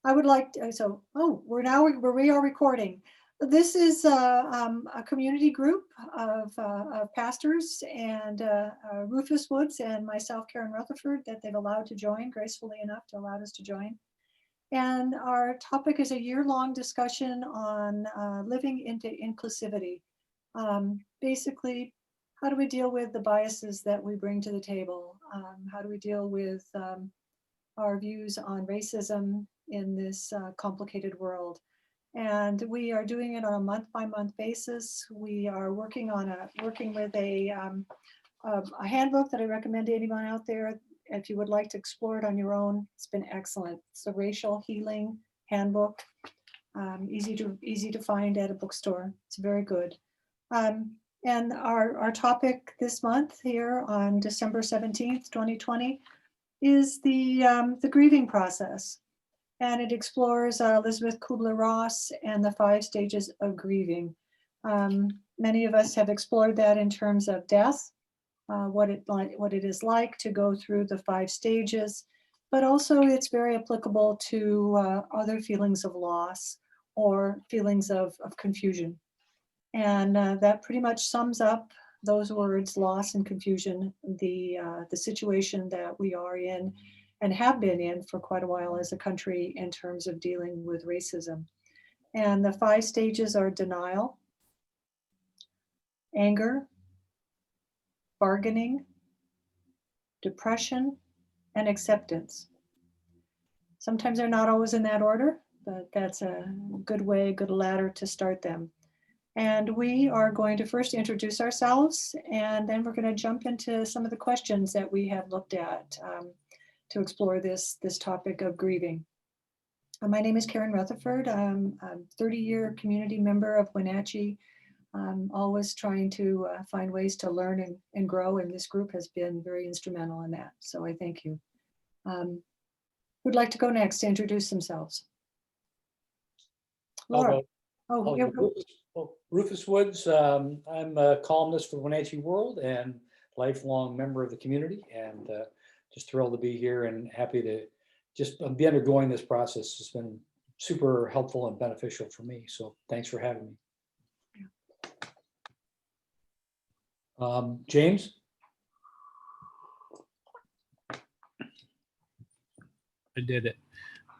I would like to, we are recording. This is a community group of pastors and Rufus Woods and myself, Karen Rutherford, that they've allowed to join, gracefully enough to allow us to join. And our topic is a year-long discussion on living into inclusivity. Basically, how do we deal with the biases that we bring to the table? How do we deal with our views on racism in this complicated world? And we are doing it on a month-by-month basis. We are working with a handbook that I recommend to anyone out there. If you would like to explore it on your own, it's been excellent. It's the Racial Healing Handbook, easy to find at a bookstore. It's very good. And our topic this month here on December 17th, 2020, is the grieving process. And it explores Elizabeth Kubler Ross and the 5 stages of grieving. Many of us have explored that in terms of death, what it is like to go through the 5 stages, but also it's very applicable to other feelings of loss or feelings of confusion. And that pretty much sums up those words, loss and confusion, the situation that we are in and have been in for quite a while as a country in terms of dealing with racism. And the 5 stages are denial, anger, bargaining, depression, and acceptance. Sometimes they're not always in that order, but that's a good ladder to start them. And we are going to first introduce ourselves, and then we're going to jump into some of the questions that we have looked at to explore this topic of grieving. My name is Karen Rutherford. I'm a 30-year community member of Wenatchee. I'm always trying to find ways to learn and grow, and this group has been very instrumental in that. So I thank you. Who'd like to go next to introduce themselves? Laura. Rufus Woods. I'm a columnist for the Wenatchee World and lifelong member of the community, and just thrilled to be here and happy to just be undergoing this process. It's been super helpful and beneficial for me. So thanks for having me. James? I did it.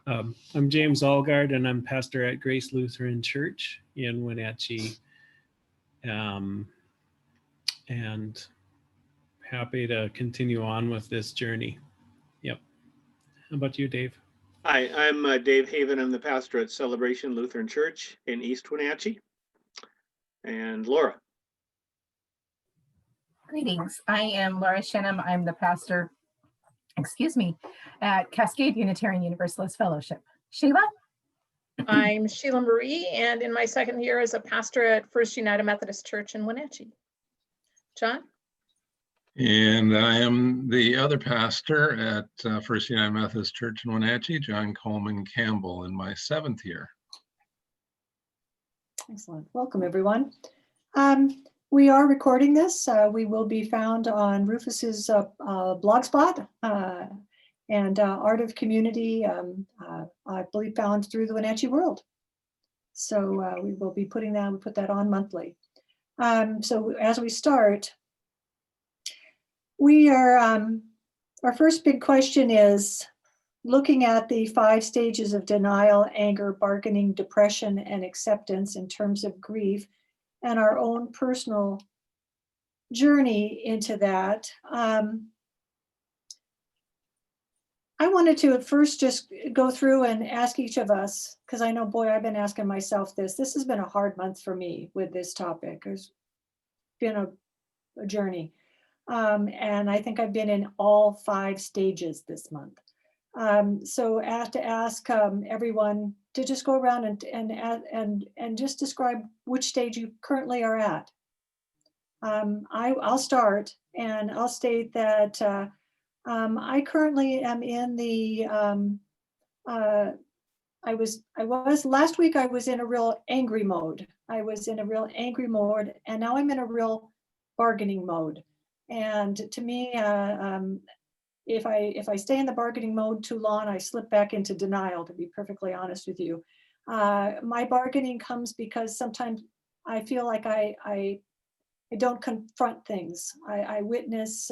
I'm James Allgard, and I'm pastor at Grace Lutheran Church in Wenatchee, and happy to continue on with this journey. Yep. How about you, Dave? Hi, I'm Dave Haven. I'm the pastor at Celebration Lutheran Church in East Wenatchee. And Laura. Greetings. I am Laura Shenham. I'm the pastor, at Cascade Unitarian Universalist Fellowship. Sheila? I'm Sheila Marie, and in my 2nd year as a pastor at First United Methodist Church in Wenatchee. John? And I am the other pastor at First United Methodist Church in Wenatchee, John Coleman Campbell, in my 7th year. Excellent. Welcome, everyone. We are recording this. We will be found on Rufus's blogspot and Art of Community, I believe found through the Wenatchee World. So we will be put that on monthly. So as we start, we are, our first big question is looking at the 5 stages of denial, anger, bargaining, depression, and acceptance in terms of grief, and our own personal journey into that. I wanted to at first just go through and ask each of us, because I know, boy, I've been asking myself this. This has been a hard month for me with this topic. It's been a journey. And I think I've been in all 5 stages this month. So I have to ask everyone to just go around and just describe which stage you currently are at. I'll start, and I'll state that I currently am in the last week I was in a real angry mode. And now I'm in a real bargaining mode. And to me, if I stay in the bargaining mode too long, I slip back into denial, to be perfectly honest with you. My bargaining comes because sometimes I feel like I don't confront things. I witness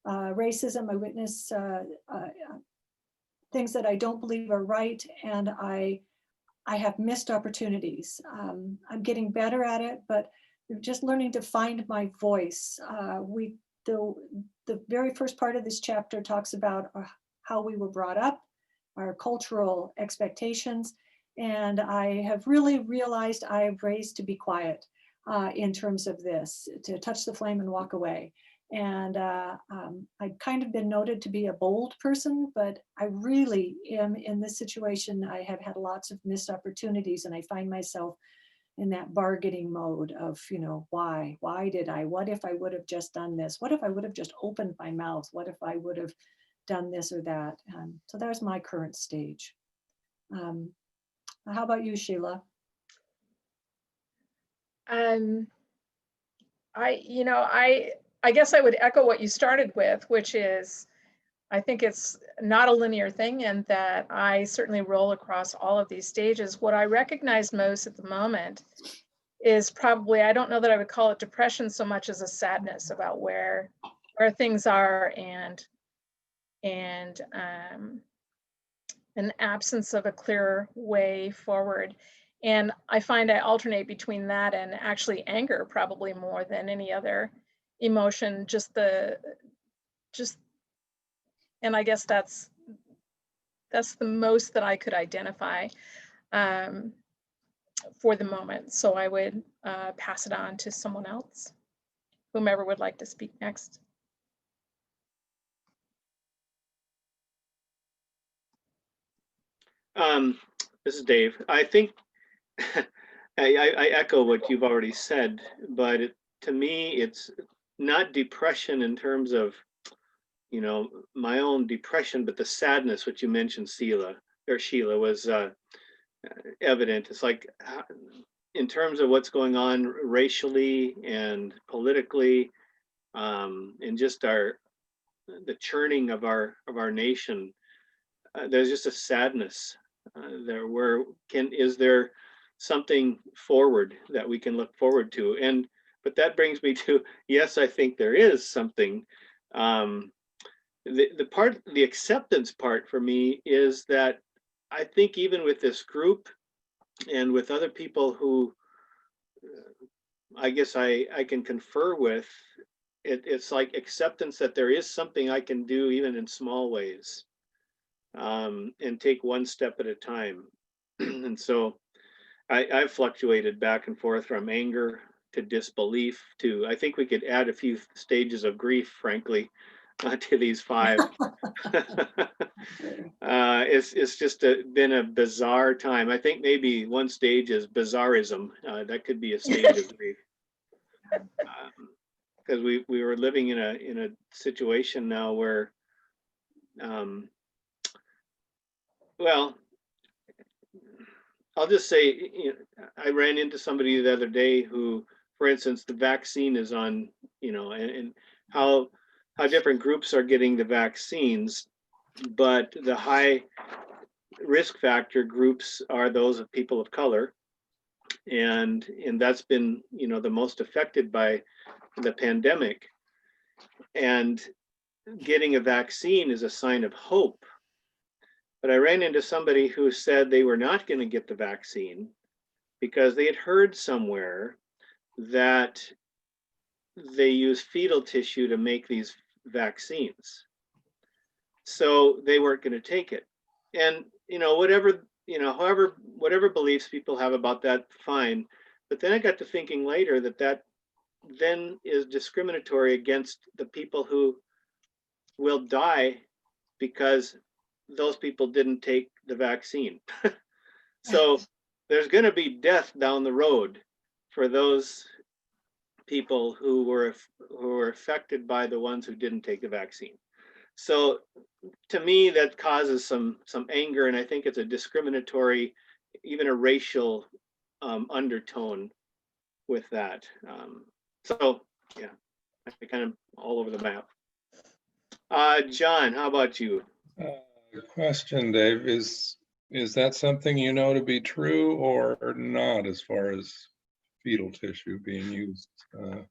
racism. I witness things that I don't believe are right, and I have missed opportunities. I'm getting better at it, but just learning to find my voice. The very first part of this chapter talks about how we were brought up, our cultural expectations, and I have really realized I've raised to be quiet in terms of this, to touch the flame and walk away. And I've kind of been noted to be a bold person, but I really am in this situation. I have had lots of missed opportunities, and I find myself in that bargaining mode of, why did I, what if I would have just done this? What if I would have just opened my mouth? What if I would have done this or that? So there's my current stage. How about you, Sheila? I guess I would echo what you started with, which is, I think it's not a linear thing, and that I certainly roll across all of these stages. What I recognize most at the moment is probably, I don't know that I would call it depression so much as a sadness about where things are, and an absence of a clear way forward. And I find I alternate between that and actually anger, probably more than any other emotion. And I guess that's the most that I could identify for the moment. So I would pass it on to someone else, whomever would like to speak next. This is Dave. I think I echo what you've already said, but to me, it's not depression in terms of, my own depression, but the sadness, which you mentioned, Sheila, was evident. It's like, in terms of what's going on racially and politically, and just the churning of our nation, there's just a sadness there. Is there something forward that we can look forward to? But that brings me to, yes, I think there is something. The acceptance part for me is that I think even with this group and with other people who I guess I can confer with, it's like acceptance that there is something I can do even in small ways, and take one step at a time. And so I've fluctuated back and forth from anger to disbelief to, I think we could add a few stages of grief, frankly, to these 5. It's just been a bizarre time. I think maybe one stage is bizarrism. That could be a stage of grief. Because we were living in a situation now where, well, I'll just say, I ran into somebody the other day who, for instance, the vaccine is on, and how different groups are getting the vaccines, but the high risk factor groups are those of people of color, and that's been, the most affected by the pandemic. And getting a vaccine is a sign of hope. But I ran into somebody who said they were not going to get the vaccine because they had heard somewhere that they use fetal tissue to make these vaccines. So they weren't going to take it. And, whatever beliefs people have about that, fine. But then I got to thinking later that then is discriminatory against the people who will die because those people didn't take the vaccine. So there's going to be death down the road for those people who were affected by the ones who didn't take the vaccine. So to me, that causes some anger, and I think it's a discriminatory, even a racial undertone with that. So yeah, I kind of all over the map. John, how about you? Question, Dave, is that something you know to be true or not as far as fetal tissue being used?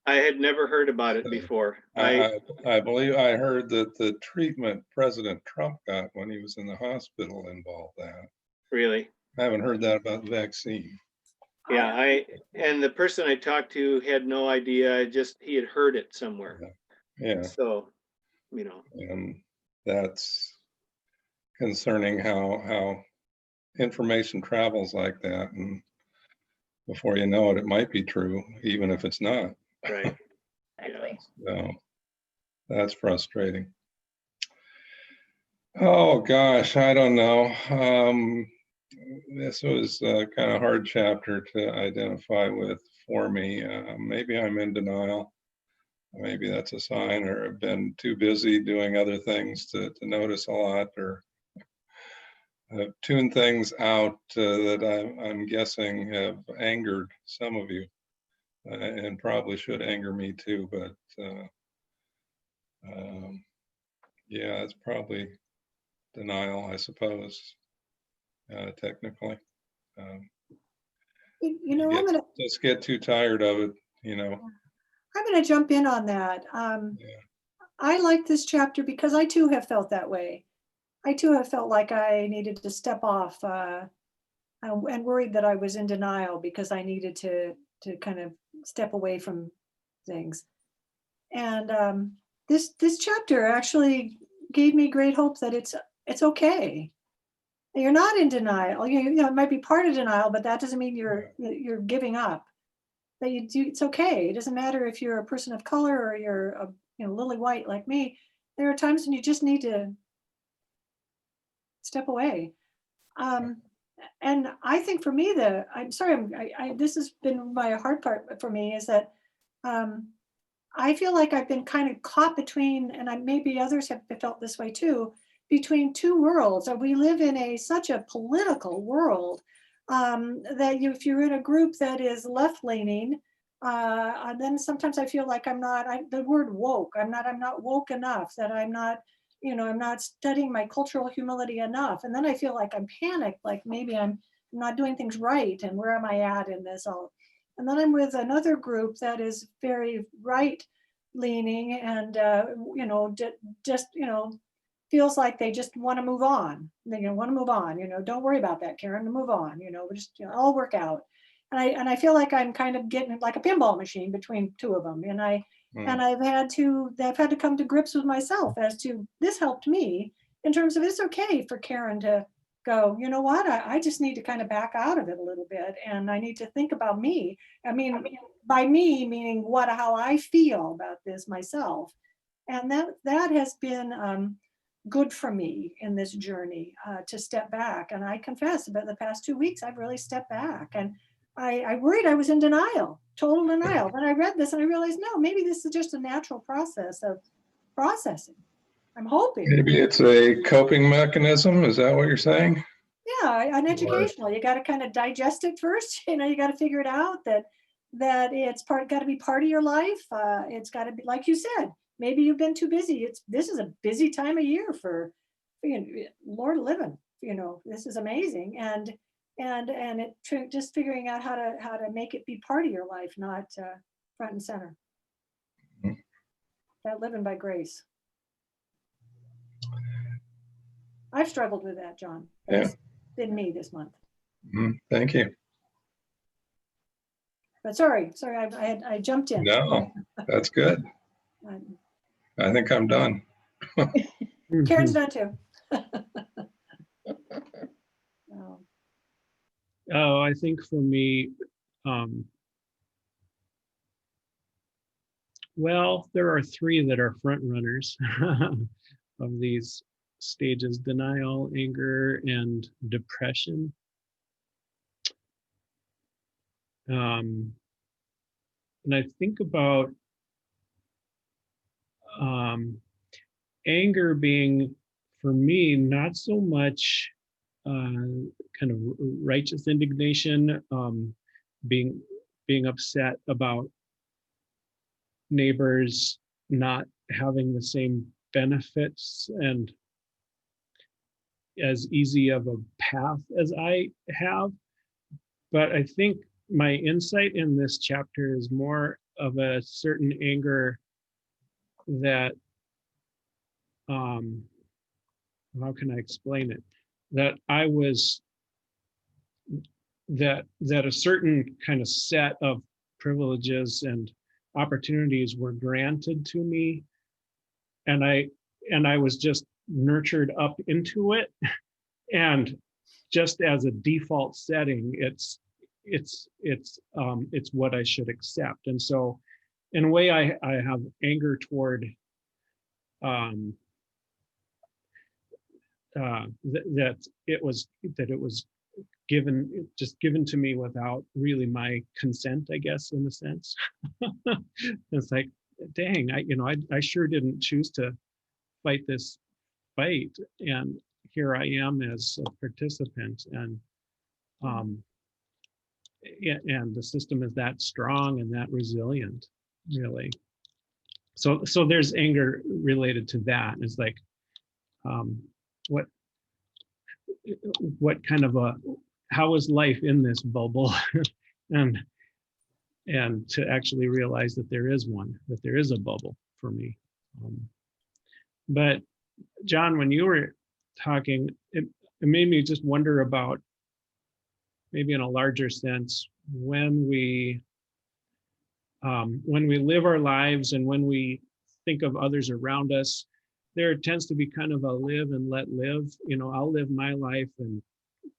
I had never heard about it before. I believe I heard that the treatment President Trump got when he was in the hospital involved that. Really? I haven't heard that about the vaccine. Yeah, and the person I talked to had no idea, he had heard it somewhere. Yeah, So, you know, and that's concerning how information travels like that, and before you know it, it might be true, even if it's not. right. Exactly. So that's frustrating. Oh gosh, I don't know. This was a kind of hard chapter to identify with for me. Maybe I'm in denial. Maybe that's a sign, or I've been too busy doing other things to notice a lot, or I've tuned things out that I'm guessing have angered some of you, and probably should anger me too. But yeah, it's probably denial, I suppose, technically. You know, I'm gonna Just get too tired of it, you know. I'm gonna jump in on that. I like this chapter because I too have felt that way. I too have felt like I needed to step off and worried that I was in denial because I needed to kind of step away from things. And this chapter actually gave me great hope that it's okay. You're not in denial. You know, it might be part of denial, but that doesn't mean you're giving up. That you do, it's okay. It doesn't matter if you're a person of color or you're a lily white like me. There are times when you just need to step away. And I think for me, I'm sorry, this has been my hard part for me is that I feel like I've been kind of caught between, and maybe others have felt this way too, between two worlds. We live in such a political world that if you're in a group that is left leaning, then sometimes I feel like I'm not. The word woke. I'm not woke enough. That I'm not. I'm not studying my cultural humility enough. And then I feel like I'm panicked. Like maybe I'm not doing things right. And where am I at in this all? And then I'm with another group that is very right leaning and, just, feels like they just want to move on. They want to move on, don't worry about that, Karen, move on, we'll just, all work out. And I feel like I'm kind of getting like a pinball machine between two of them. And I've had to come to grips with myself as to this helped me in terms of it's okay for Karen to go, you know what, I just need to kind of back out of it a little bit. And I need to think about me. I mean, by me, meaning how I feel about this myself. And that has been good for me in this journey to step back. And I confess about the past 2 weeks, I've really stepped back. And I worried I was in denial, total denial. Then I read this and I realized, no, maybe this is just a natural process of processing. I'm hoping. Maybe it's a coping mechanism. Is that what you're saying? Yeah, an educational. You got to kind of digest it first. You got to figure it out that it's got to be part of your life. It's got to be, like you said, maybe you've been too busy. This is a busy time of year for Lord living. This is amazing. And just figuring out how to make it be part of your life, not front and center. Mm-hmm. That living by grace. I've struggled with that, John. That's been me this month. Mm-hmm. Thank you. But sorry, I jumped in. No, that's good. I think I'm done. Karen's done too. Oh, I think for me, well, there are 3 that are front runners of these stages: denial, anger, and depression. And I think about anger being, for me, not so much kind of righteous indignation, being upset about neighbors not having the same benefits and as easy of a path as I have. But I think my insight in this chapter is more of a certain anger that, how can I explain it? That I was, that a certain kind of set of privileges and opportunities were granted to me, and I was just nurtured up into it, and just as a default setting, it's what I should accept. And so in a way I have anger toward that it was given to me without really my consent, I guess, in a sense. It's like, dang, I sure didn't choose to fight this fight, and here I am as a participant, and the system is that strong and that resilient, really. So there's anger related to that. It's like, what kind of how is life in this bubble? and to actually realize that there is one, that there is a bubble for me. But John, when you were talking, it made me just wonder about, maybe in a larger sense, when we live our lives and when we think of others around us, there tends to be kind of a live and let live. I'll live my life and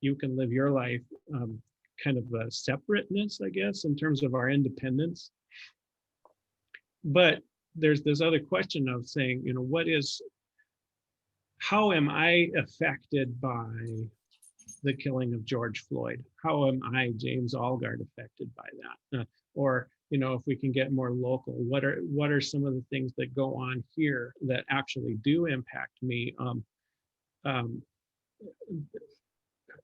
you can live your life, kind of a separateness, I guess, in terms of our independence. But there's this other question of saying, how am I affected by the killing of George Floyd? How am I, James Allgard, affected by that? Or, if we can get more local, what are some of the things that go on here that actually do impact me?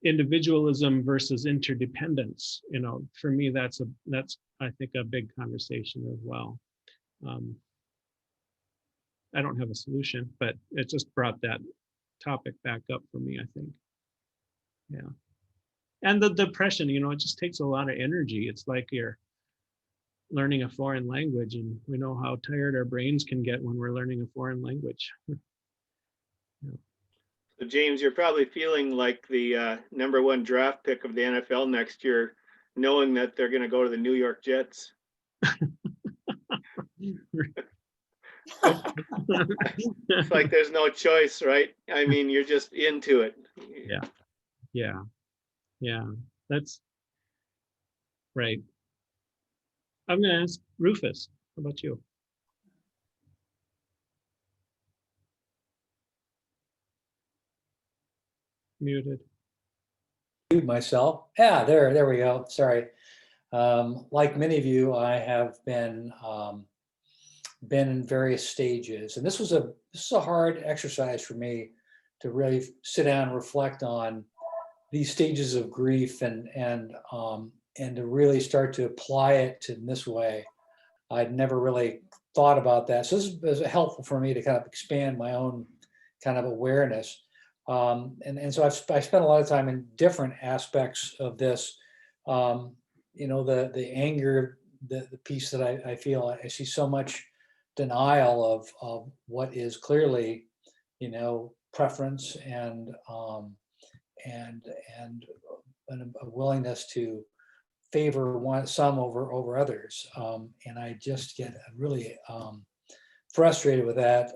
Individualism versus interdependence. For me, that's I think a big conversation as well. I don't have a solution, but it just brought that topic back up for me, I think. Yeah. And the depression, it just takes a lot of energy. It's like you're learning a foreign language, and we know how tired our brains can get when we're learning a foreign language. Yeah. So James, you're probably feeling like the #1 draft pick of the NFL next year, knowing that they're going to go to the New York Jets. It's like there's no choice, right? I mean, you're just into it. Yeah, that's right. I'm going to ask Rufus, how about you? Muted. Mute myself. Yeah, there we go. Sorry. Like many of you, I have been in various stages, and this is a hard exercise for me to really sit down and reflect on these stages of grief and to really start to apply it in this way. I'd never really thought about that. So this is helpful for me to kind of expand my own kind of awareness. And so I spent a lot of time in different aspects of this. The anger, the piece that I feel, I see so much denial of what is clearly, preference and a willingness to favor some over others, and I just get really frustrated with that.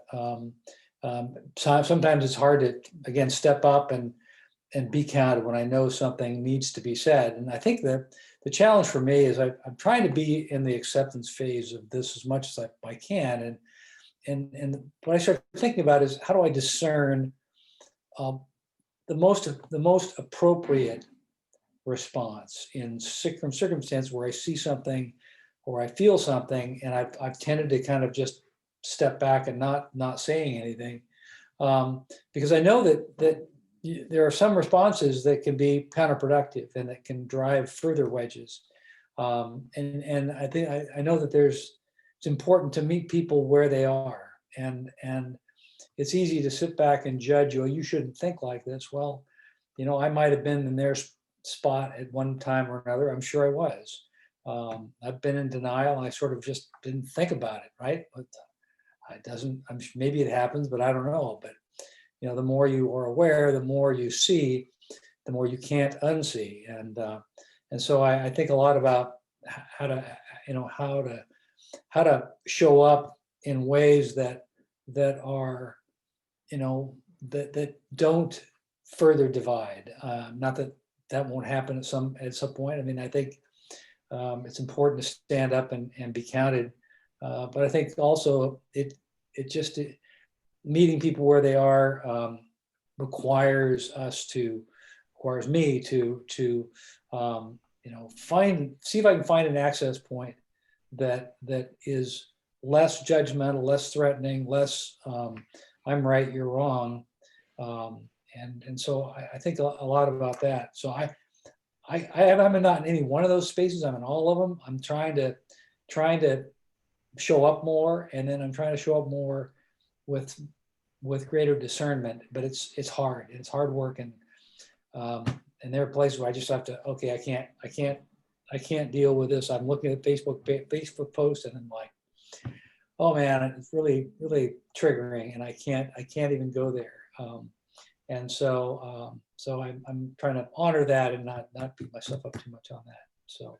Sometimes it's hard to, again, step up and be counted when I know something needs to be said. And I think that the challenge for me is I'm trying to be in the acceptance phase of this as much as I can. And what I start thinking about is, how do I discern the most appropriate response in circumstance where I see something or I feel something, and I've tended to kind of just step back and not saying anything, because I know that there are some responses that can be counterproductive and that can drive further wedges. And I think I know that it's important to meet people where they are, and it's easy to sit back and judge, oh, you shouldn't think like this. Well, you know, I might have been in their spot at one time or another. I'm sure I was. I've been in denial. I sort of just didn't think about it, right? But it doesn't, maybe it happens, but I don't know. But, you know, the more you are aware, the more you see, the more you can't unsee. And so I think a lot about how to, you know, how to show up in ways that are, you know, that don't further divide. Not that won't happen at some point. I mean, I think it's important to stand up and be counted. But I think also meeting people where they are requires me to you know, see if I can find an access point that is less judgmental, less threatening, less I'm right, you're wrong. And so I think a lot about that. So I'm not in any one of those spaces. I'm in all of them. I'm trying to show up more, and then I'm trying to show up more with greater discernment. But it's hard. It's hard work, and there are places where I just have to. Okay, I can't deal with this. I'm looking at Facebook posts, and I'm like, oh man, it's really triggering, and I can't even go there. And so I'm trying to honor that and not beat myself up too much on that. So,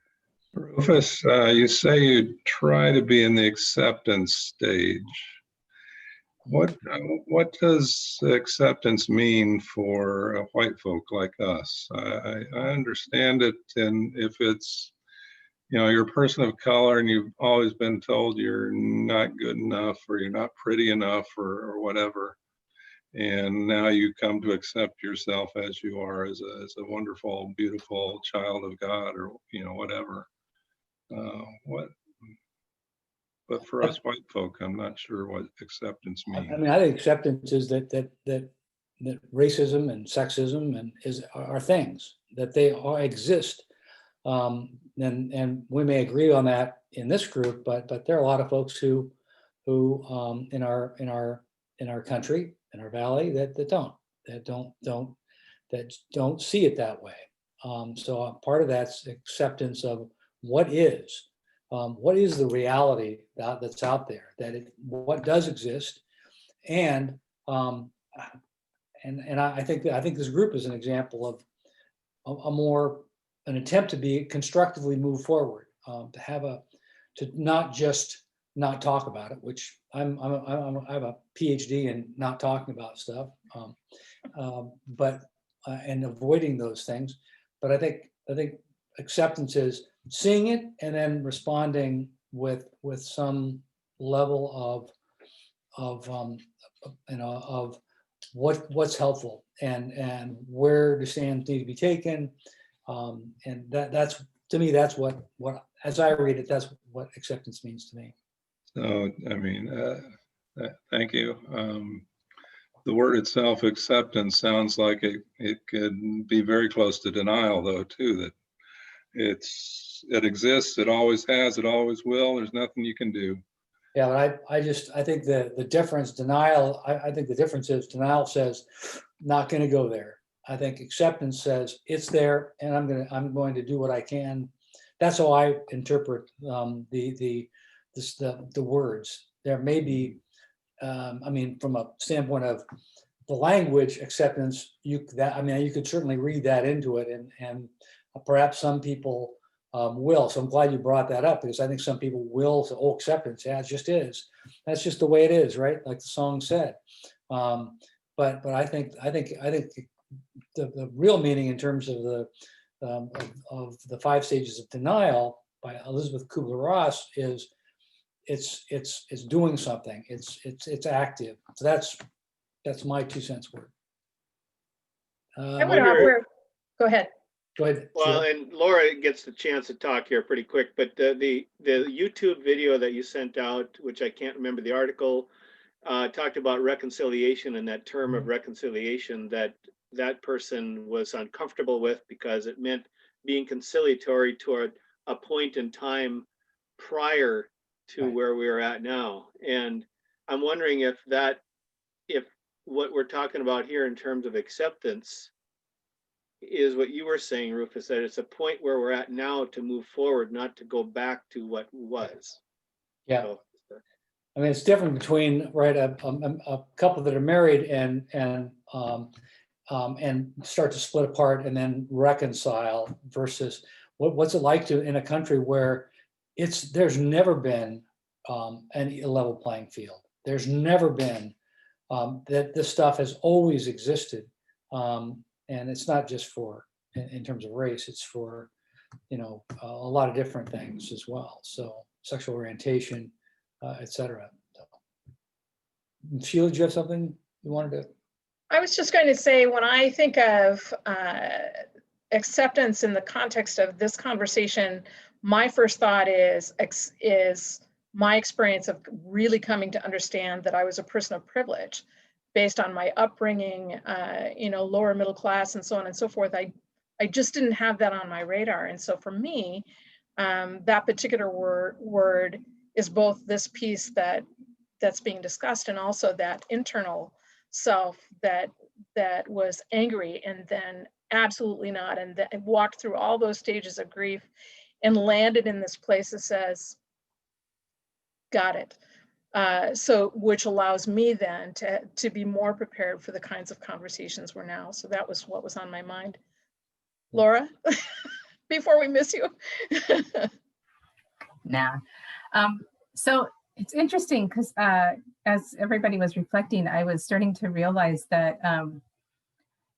Rufus, you say you try to be in the acceptance stage. What does acceptance mean for white folk like us? I understand it, and if it's, you know, you're a person of color and you've always been told you're not good enough or you're not pretty enough or whatever, and now you come to accept yourself as you are, as a wonderful, beautiful child of God, or, you know, whatever. But for us white folk, I'm not sure what acceptance means. I mean, I think acceptance is that racism and sexism are things, that they exist. And we may agree on that in this group, but there are a lot of folks who in our country, in our valley, that don't see it that way. So part of that's acceptance of what is the reality that's out there, what does exist, and I think this group is an example of an attempt to be constructively move forward, to not just not talk about it, which I have a PhD in not talking about stuff, but and avoiding those things. But I think acceptance is seeing it and then responding with some level of what's helpful and where the stands need to be taken, and that's, to me, that's what as I read it, that's what acceptance means to me. So, I mean, thank you. The word itself, acceptance, sounds like it could be very close to denial, though, too, that it exists, it always has, it always will, there's nothing you can do. Yeah, but I think the difference, denial, I think the difference is denial says, not going to go there. I think acceptance says it's there, and I'm going to do what I can. That's how I interpret the words. There may be, I mean, from a standpoint of the language acceptance, you could certainly read that into it, and perhaps some people will. So I'm glad you brought that up, because I think some people will say, oh, acceptance, yeah, it just is. That's just the way it is, right? Like the song said. But I think the real meaning in terms of the 5 stages of denial by Elizabeth Kubler Ross is it's doing something. It's active. So that's my 2 cents worth. I would offer, go ahead. Go ahead. Well, Sheila. and Laura gets the chance to talk here pretty quick, but the YouTube video that you sent out, which I can't remember the article, talked about reconciliation, and that term of reconciliation that person was uncomfortable with because it meant being conciliatory toward a point in time prior to Right. where we are at now. And I'm wondering if that if what we're talking about here in terms of acceptance is what you were saying, Rufus, that it's a point where we're at now to move forward, not to go back to what was. Yeah. So, I mean, it's different between, right, a couple that are married and start to split apart and then reconcile versus what's it like to in a country where there's never been a level playing field. There's never been that this stuff has always existed, and it's not just for in terms of race. It's for a lot of different things as well. So sexual orientation, etc. So, Sheila, do you have something you wanted to? I was just going to say, when I think of acceptance in the context of this conversation, my first thought is my experience of really coming to understand that I was a person of privilege based on my upbringing, lower middle class and so on and so forth. I just didn't have that on my radar. And so for me, that particular word is both this piece that's being discussed and also that internal self that was angry and then absolutely not, and that walked through all those stages of grief and landed in this place that says, got it. So which allows me then to be more prepared for the kinds of conversations we're now. So that was what was on my mind. Laura, before we miss you. Nah. So it's interesting because as everybody was reflecting, I was starting to realize that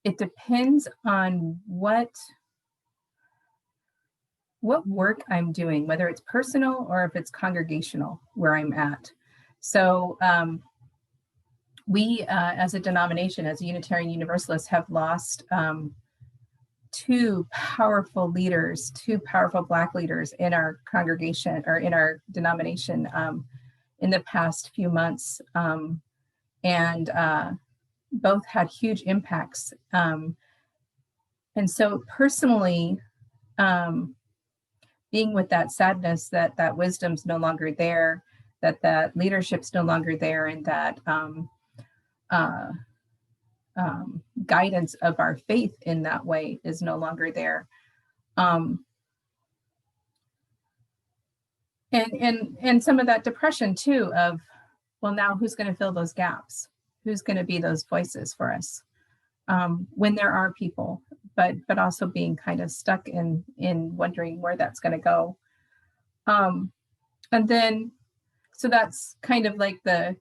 it depends on what work I'm doing, whether it's personal or if it's congregational where I'm at. So we as a denomination, as a Unitarian Universalist, have lost two powerful leaders, two powerful Black leaders in our congregation or in our denomination in the past few months. And both had huge impacts. And so personally, being with that sadness that wisdom's no longer there, that leadership's no longer there, and that guidance of our faith in that way is no longer there. And some of that depression too of, well, now who's going to fill those gaps? Who's going to be those voices for us when there are people, but also being kind of stuck in wondering where that's going to go. And then, so that's kind of like the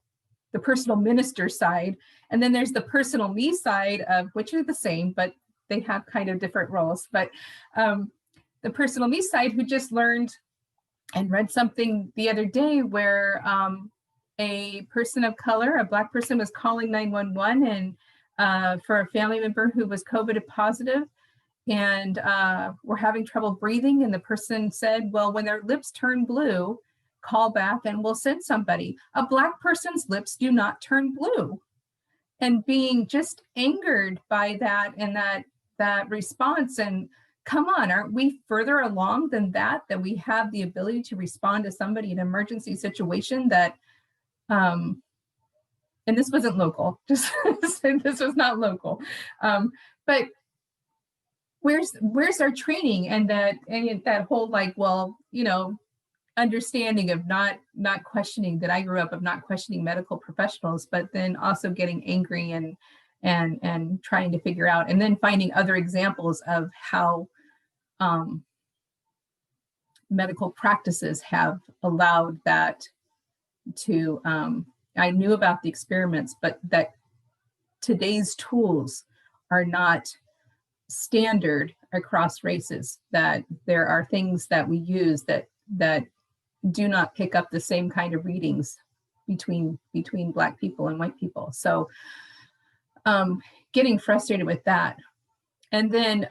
personal minister side. And then there's the personal me side of which are the same, but they have kind of different roles. But the personal me side who just learned and read something the other day where a person of color, a Black person, was calling 911 and for a family member who was COVID positive and were having trouble breathing. And the person said, well, when their lips turn blue, call back and we'll send somebody. A Black person's lips do not turn blue. And being just angered by that and that response, and come on, aren't we further along than that we have the ability to respond to somebody in an emergency situation that, and this wasn't local, just this was not local, but where's our training and that whole like, well, understanding of not questioning, that I grew up of not questioning medical professionals, but then also getting angry and trying to figure out, and then finding other examples of how medical practices have allowed that to, I knew about the experiments, but that today's tools are not standard across races, that there are things that we use that do not pick up the same kind of readings between Black people and white people. So getting frustrated with that. And then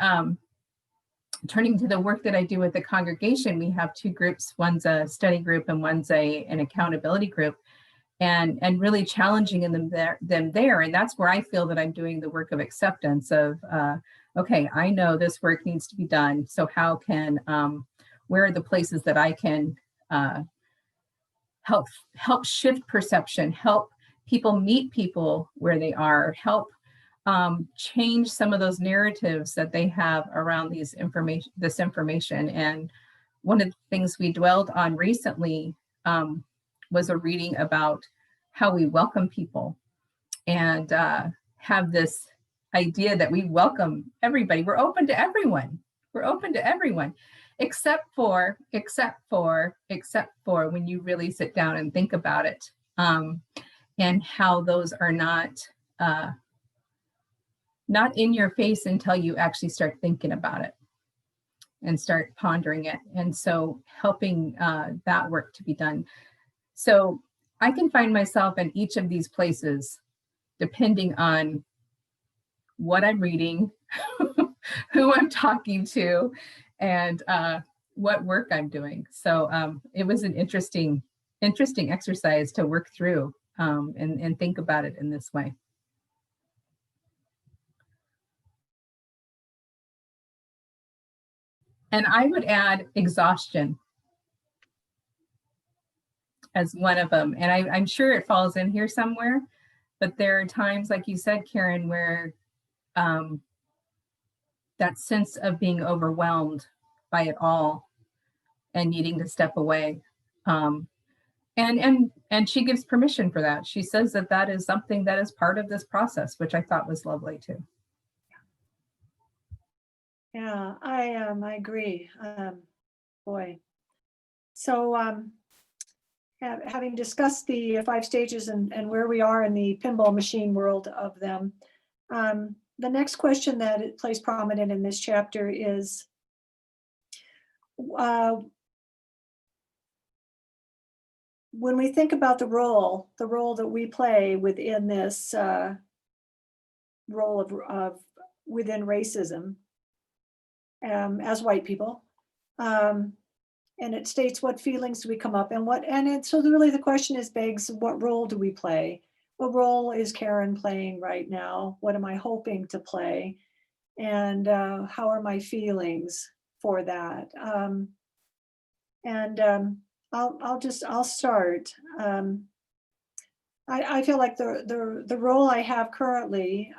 turning to the work that I do with the congregation, we have two groups. One's a study group and one's an accountability group, and really challenging them there. And that's where I feel that I'm doing the work of acceptance of, okay, I know this work needs to be done. So how can, where are the places that I can help shift perception, help people meet people where they are, help change some of those narratives that they have around this information. And one of the things we dwelled on recently was a reading about how we welcome people and have this idea that we welcome everybody. We're open to everyone. We're open to everyone, except for when you really sit down and think about it, and how those are not in your face until you actually start thinking about it and start pondering it. And so helping that work to be done. So I can find myself in each of these places depending on what I'm reading, who I'm talking to, and what work I'm doing. So it was an interesting exercise to work through and think about it in this way. And I would add exhaustion as one of them. And I'm sure it falls in here somewhere, but there are times, like you said, Karen, where that sense of being overwhelmed by it all and needing to step away. And she gives permission for that. She says that that is something that is part of this process, which I thought was lovely too. Yeah, I agree. Boy. So having discussed the 5 stages and where we are in the pinball machine world of them, the next question that it plays prominent in this chapter is, when we think about the role that we play within this role of within racism, as white people, and it states what feelings do we come up and so really the question begs, what role do we play? What role is Karen playing right now? What am I hoping to play? And how are my feelings for that? I'll start. I feel like the role I have currently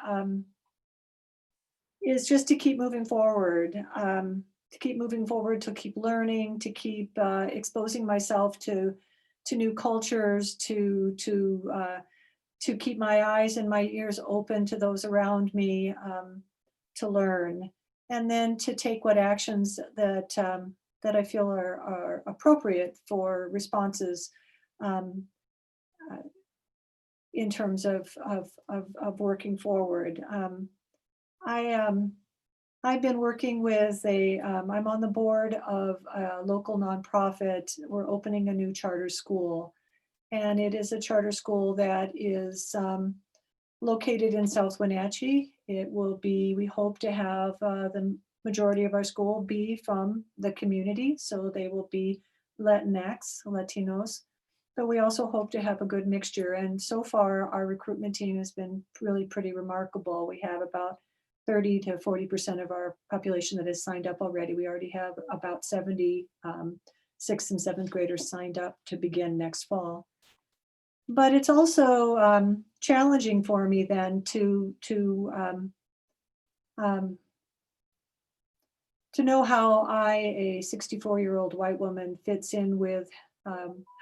is just to keep moving forward, to keep learning, to keep exposing myself to new cultures, to keep my eyes and my ears open to those around me, to learn, and then to take what actions that I feel are appropriate for responses in terms of working forward. I've been working with I'm on the board of a local nonprofit. We're opening a new charter school, and it is a charter school that is located in South Wenatchee. It will be, we hope to have the majority of our school be from the community, so they will be Latinos, but we also hope to have a good mixture. And so far, our recruitment team has been really pretty remarkable. We have about 30 to 40% of our population that has signed up already. We already have about 70 6th and 7th graders signed up to begin next fall. But it's also challenging for me then to know how I, a 64-year-old white woman, fits in with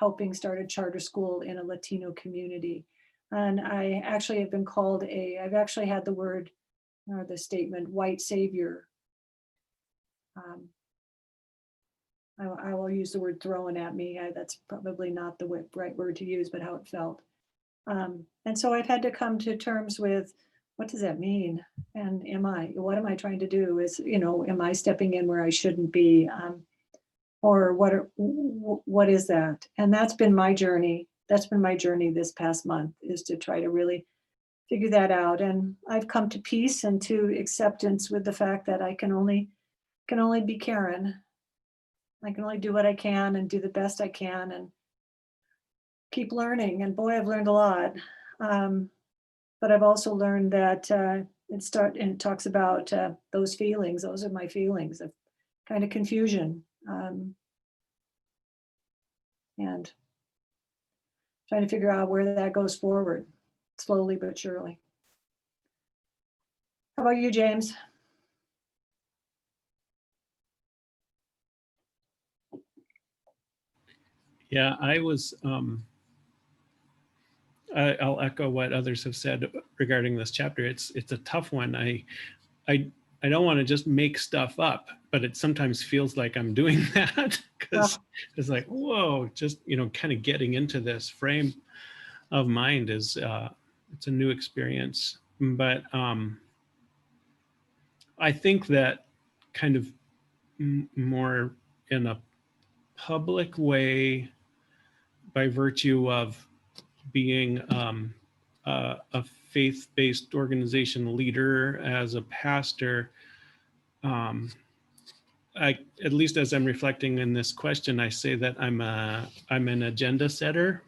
helping start a charter school in a Latino community. And I actually have been called I've actually had the word, the statement, white savior. I will use the word thrown at me. That's probably not the right word to use, but how it felt. And so I've had to come to terms with, what does that mean? And what am I trying to do? Am I stepping in where I shouldn't be? Or what is that? And that's been my journey. That's been my journey this past month, is to try to really figure that out. And I've come to peace and to acceptance with the fact that I can only be Karen. I can only do what I can and do the best I can and keep learning. And boy, I've learned a lot. But I've also learned that it talks about those feelings. Those are my feelings of kind of confusion, and trying to figure out where that goes forward. slowly but surely. How about you, James? Yeah, I'll echo what others have said regarding this chapter. It's a tough one. I don't want to just make stuff up, but it sometimes feels like I'm doing that because it's like, whoa, just, kind of getting into this frame of mind is it's a new experience. But I think that kind of more in a public way, by virtue of being a faith-based organization leader, as a pastor, at least as I'm reflecting in this question, I say that I'm an agenda setter,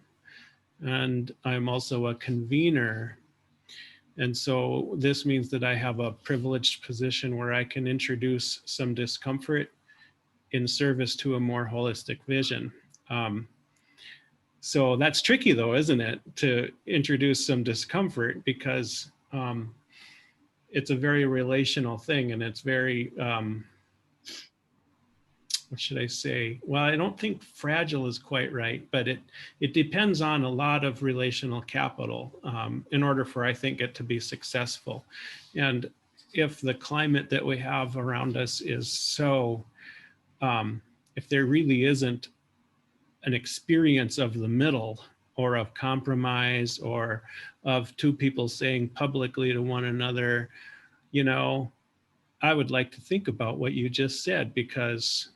and I'm also a convener. And so this means that I have a privileged position where I can introduce some discomfort in service to a more holistic vision. So that's tricky though, isn't it? To introduce some discomfort, because it's a very relational thing, and it's very, what should I say? Well, I don't think fragile is quite right, but it depends on a lot of relational capital in order for, I think, it to be successful. And if the climate that we have around us is so, if there really isn't an experience of the middle, or of compromise, or of two people saying publicly to one another, I would like to think about what you just said, because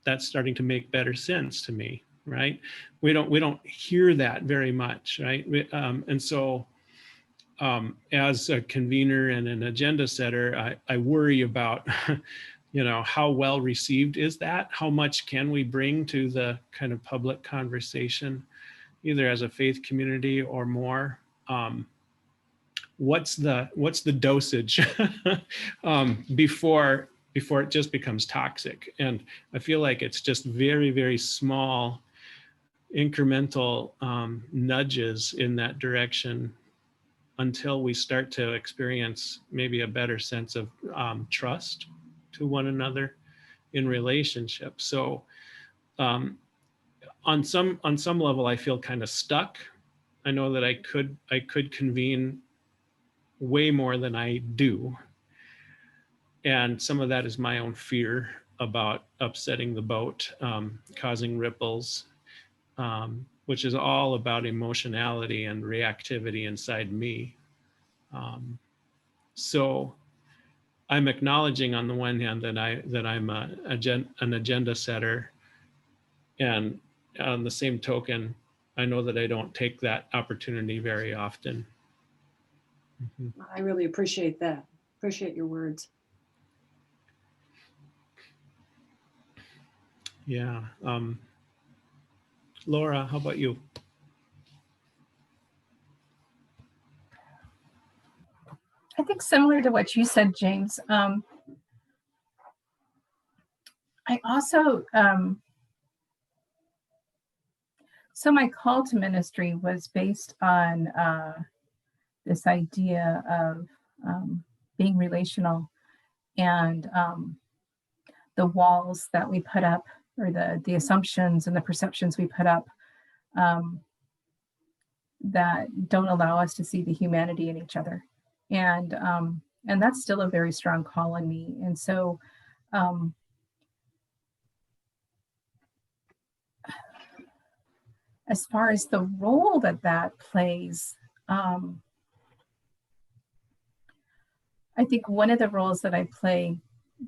that's starting to make better sense to me, right? We don't hear that very much, right? And so as a convener and an agenda setter, I worry about, how well received is that? How much can we bring to the kind of public conversation, either as a faith community or more? What's the dosage before it just becomes toxic? And I feel like it's just very, very small incremental nudges in that direction until we start to experience maybe a better sense of trust to one another in relationship. So on some level, I feel kind of stuck. I know that I could convene way more than I do. And some of that is my own fear about upsetting the boat, causing ripples, which is all about emotionality and reactivity inside me. So I'm acknowledging on the one hand that I'm an agenda setter, and on the same token, I know that I don't take that opportunity very often. Mm-hmm. I really appreciate that. Appreciate your words. Yeah. Laura, how about you? I think similar to what you said, James. I also, so my call to ministry was based on this idea of being relational, and the walls that we put up, or the assumptions and the perceptions we put up that don't allow us to see the humanity in each other. And that's still a very strong call on me. And so as far as the role that plays, I think one of the roles that I play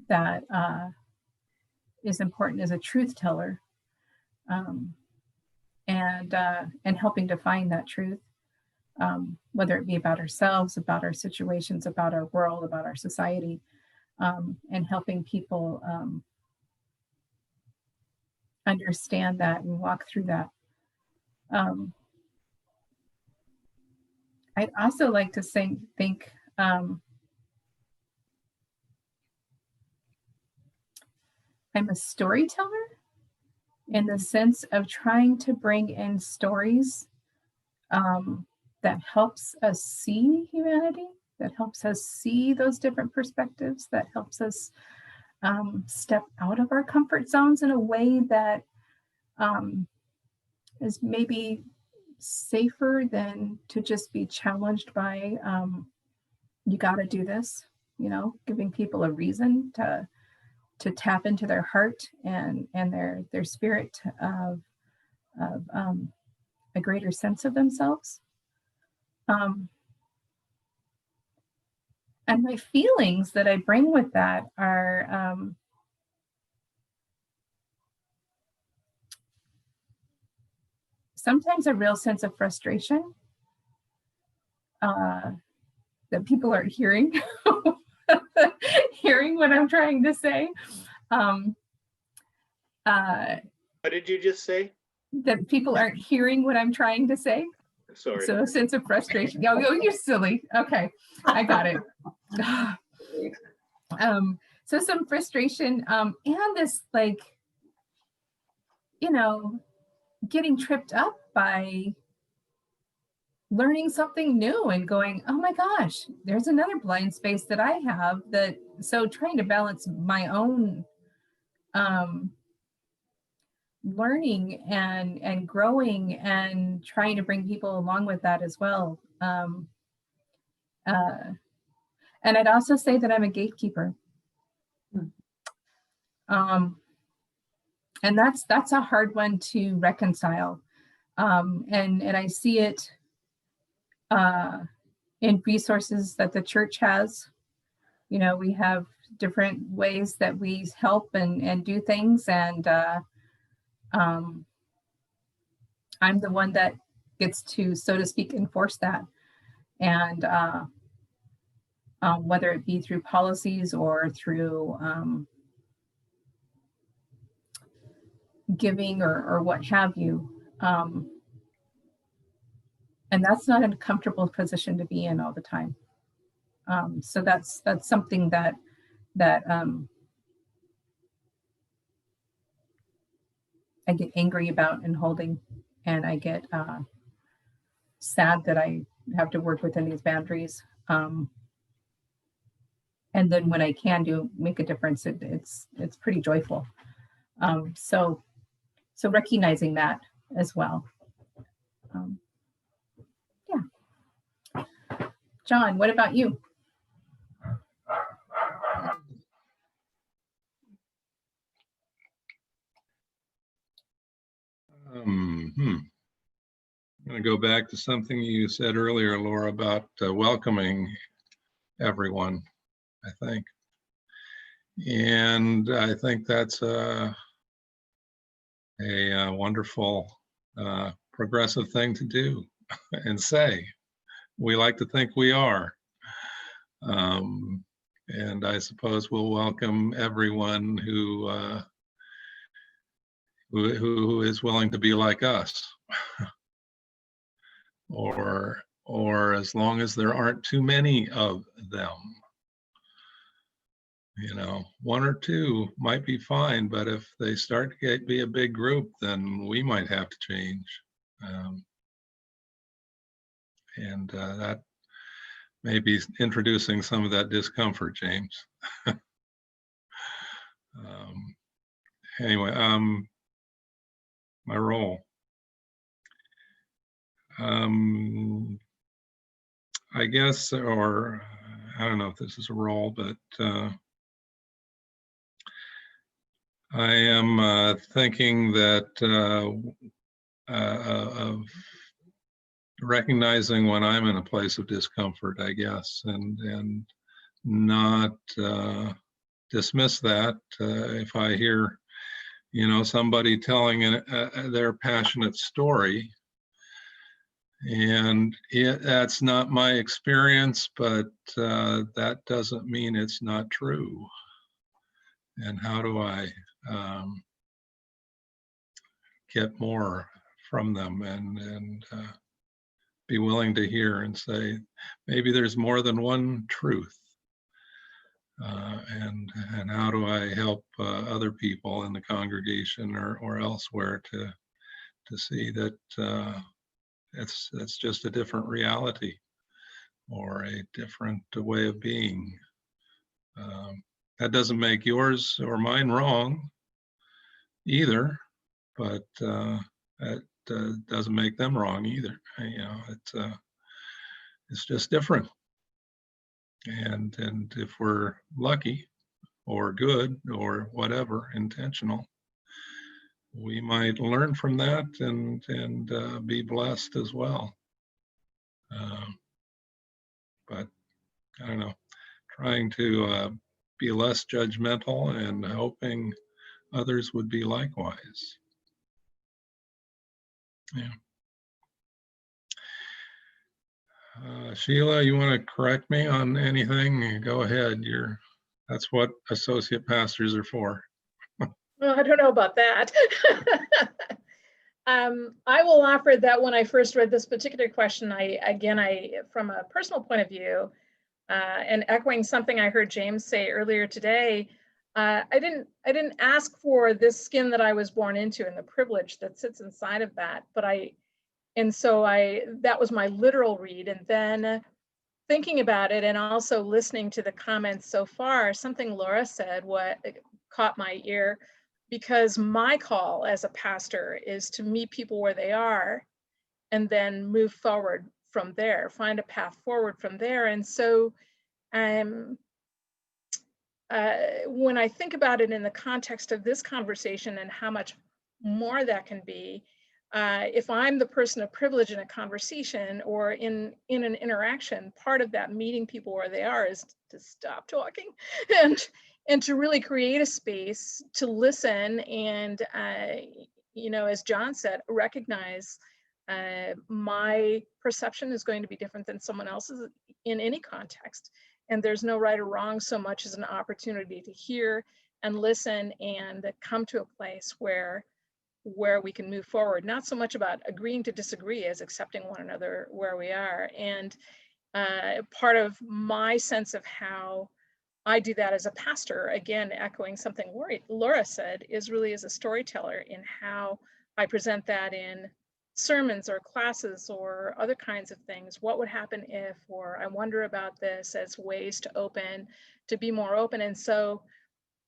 that is important as a truth teller, and helping to find that truth, whether it be about ourselves, about our situations, about our world, about our society, and helping people understand that and walk through that. I'd also like to think I'm a storyteller, in the sense of trying to bring in stories that helps us see humanity, that helps us see those different perspectives, that helps us step out of our comfort zones in a way that is maybe safer than to just be challenged by, you got to do this, you know, giving people a reason to tap into their heart and their spirit of a greater sense of themselves. And my feelings that I bring with that are sometimes a real sense of frustration that people aren't hearing hearing what I'm trying to say. What did you just say? That people aren't hearing what I'm trying to say. Sorry. So a sense of frustration. Yo, you're silly. Okay, I got it. So some frustration and this, like, you know, getting tripped up by learning something new and going, oh my gosh, there's another blind space that I have. That, so trying to balance my own learning and growing and trying to bring people along with that as well. And I'd also say that I'm a gatekeeper. And that's a hard one to reconcile. And I see it in resources that the church has. You know, we have different ways that we help and do things. And I'm the one that gets to, so to speak, enforce that. And whether it be through policies or through giving or what have you. And that's not a comfortable position to be in all the time. So that's something that I get angry about and holding, and I get sad that I have to work within these boundaries. And then when I can make a difference, it's pretty joyful. So recognizing that as well. Yeah. John, what about you? I'm going to go back to something you said earlier, Laura, about welcoming everyone, I think. And I think that's a wonderful progressive thing to do and say. We like to think we are. And I suppose we'll welcome everyone who is willing to be like us. or as long as there aren't too many of them. You know, one or two might be fine, but if they start to be a big group, then we might have to change. And that may be introducing some of that discomfort, James. Anyway, my role. I guess, or I don't know if this is a role, but I am thinking that of recognizing when I'm in a place of discomfort, I guess, and not dismiss that if I hear, you know, somebody telling their passionate story. And that's not my experience, but that doesn't mean it's not true. And how do I get more from them and be willing to hear and say, maybe there's more than one truth. And how do I help other people in the congregation or elsewhere to see that it's just a different reality or a different way of being. That doesn't make yours or mine wrong either, but it doesn't make them wrong either. You know, it's just different. And if we're lucky or good or whatever, intentional, we might learn from that and be blessed as well. But I don't know, trying to be less judgmental and hoping others would be likewise. Yeah. Sheila, you want to correct me on anything? Go ahead. That's what associate pastors are for. Well, I don't know about that. I will offer that when I first read this particular question, I from a personal point of view, and echoing something I heard James say earlier today, I didn't ask for this skin that I was born into and the privilege that sits inside of that, but that was my literal read. And then thinking about it and also listening to the comments so far, something Laura said what caught my ear, because my call as a pastor is to meet people where they are and then move forward from there, find a path forward from there. And so when I think about it in the context of this conversation and how much more that can be, if I'm the person of privilege in a conversation or in an interaction, part of that meeting people where they are is to stop talking and to really create a space to listen and, you know, as John said, recognize my perception is going to be different than someone else's in any context. And there's no right or wrong so much as an opportunity to hear and listen and come to a place where we can move forward, not so much about agreeing to disagree as accepting one another where we are. And part of my sense of how I do that as a pastor, again, echoing something Laura said, is really as a storyteller in how I present that in sermons or classes or other kinds of things. What would happen if, or I wonder about this, as ways to be more open. And so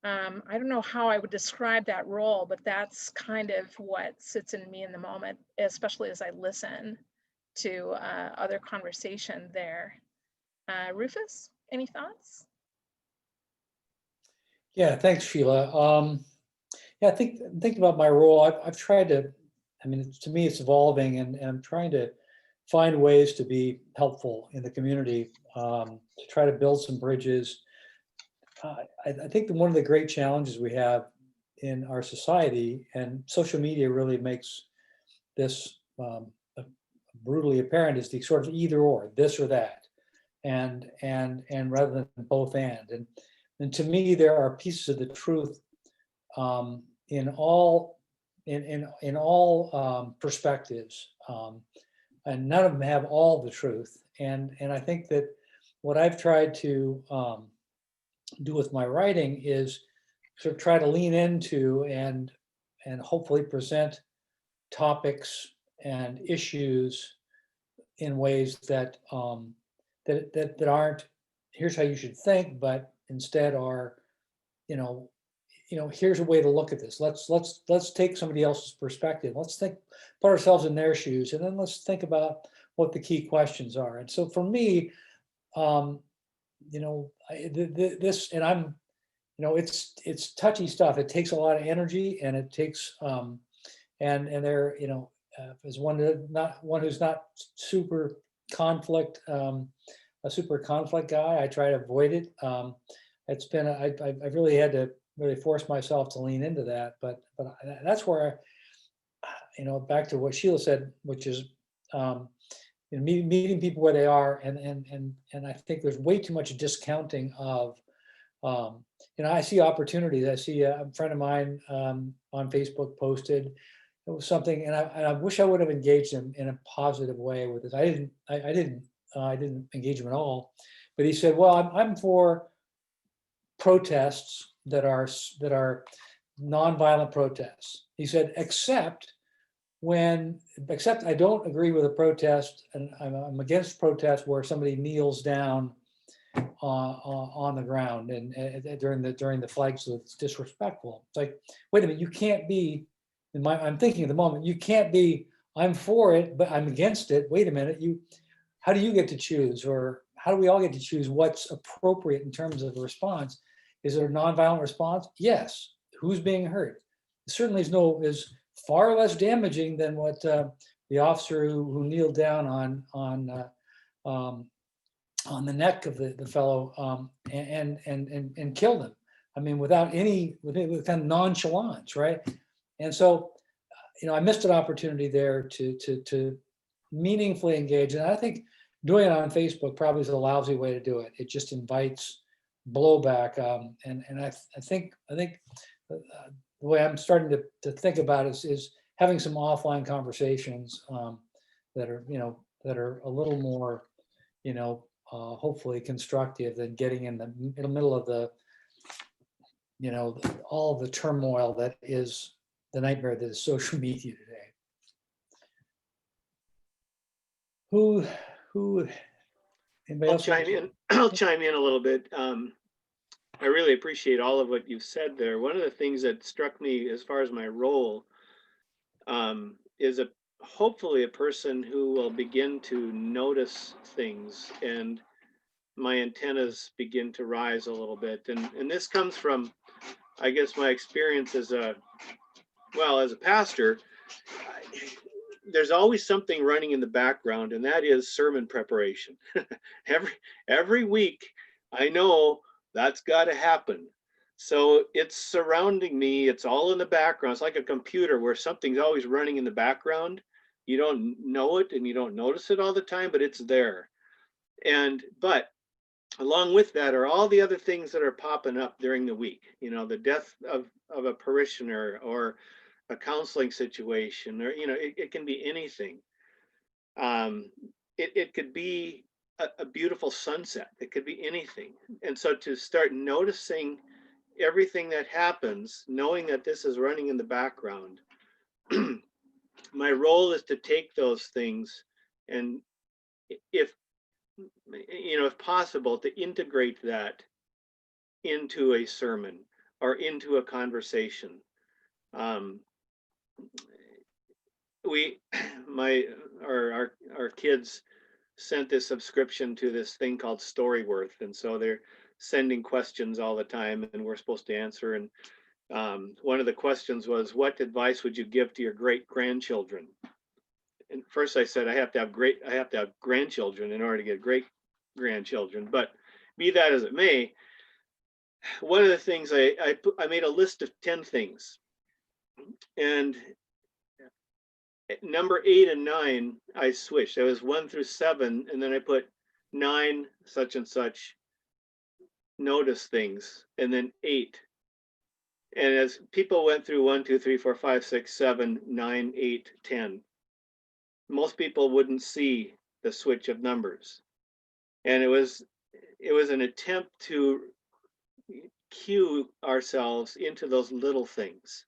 I don't know how I would describe that role, but that's kind of what sits in me in the moment, especially as I listen to other conversation there. Rufus, any thoughts? Yeah, thanks, Sheila. Yeah, thinking about my role, I've tried to, I mean, to me, it's evolving, and I'm trying to find ways to be helpful in the community, to try to build some bridges. I think that one of the great challenges we have in our society, and social media really makes this brutally apparent, is the sort of either or, this or that, and rather than both and to me, there are pieces of the truth in all perspectives, and none of them have all the truth. And I think that what I've tried to do with my writing is sort of try to lean into and hopefully present topics and issues in ways that that aren't, here's how you should think, but instead are, you know, here's a way to look at this. Let's take somebody else's perspective. Let's put ourselves in their shoes, and then let's think about what the key questions are. And so for me, you know, this, and I'm, you know, it's touchy stuff. It takes a lot of energy, and it takes, and there, you know, as one who's not super conflict, a super conflict guy, I try to avoid it. It's been, I've really had to really force myself to lean into that, but that's where, you know, back to what Sheila said, which is, you know, meeting people where they are, and I think there's way too much discounting of, you know, I see opportunities. I see a friend of mine on Facebook posted, it was something, and I wish I would have engaged him in a positive way with this. I didn't engage him at all, but he said, well, I'm for protests that are nonviolent protests. He said, except except I don't agree with a protest, and I'm against protest where somebody kneels down on the ground and during the flag salute. It's disrespectful. It's like, wait a minute, you can't be, I'm thinking at the moment, you can't be, I'm for it, but I'm against it. Wait a minute, how do you get to choose, or how do we all get to choose what's appropriate in terms of a response? Is it a nonviolent response? Yes. Who's being hurt? It certainly is far less damaging than what the officer who kneeled down on the neck of the fellow and killed him. I mean, with kind of nonchalance, right? And so, I missed an opportunity there to meaningfully engage. And I think doing it on Facebook probably is a lousy way to do it. It just invites blowback. And I think the way I'm starting to think about it is having some offline conversations that are a little more, hopefully constructive than getting in the middle of all of the turmoil that is the nightmare that is social media today. Anybody else? I'll chime in a little bit. I really appreciate all of what you've said there. One of the things that struck me as far as my role is hopefully a person who will begin to notice things and my antennas begin to rise a little bit. And this comes from, I guess, my experience as a pastor. There's always something running in the background, and that is sermon preparation. every week, I know that's got to happen. So it's surrounding me. It's all in the background. It's like a computer where something's always running in the background. You don't know it and you don't notice it all the time, but it's there. But along with that are all the other things that are popping up during the week. The death of a parishioner, or a counseling situation, or it can be anything. It could be a beautiful sunset. It could be anything. And so to start noticing everything that happens, knowing that this is running in the background, my role is to take those things and, if possible, to integrate that into a sermon or into a conversation. Our kids sent this subscription to this thing called Storyworth, and so they're sending questions all the time, and we're supposed to answer. And one of the questions was, what advice would you give to your great grandchildren? And first I said, I have to have grandchildren in order to get great grandchildren. But be that as it may, one of the things I made a list of 10 things, and number 8 and 9 I switched. It was 1 through 7, and then I put 9 such and such, notice things, and then 8. And as people went through 1, 2, 3, 4, 5, 6, 7, 9, 8, 10, most people wouldn't see the switch of numbers. And it was an attempt to cue ourselves into those little things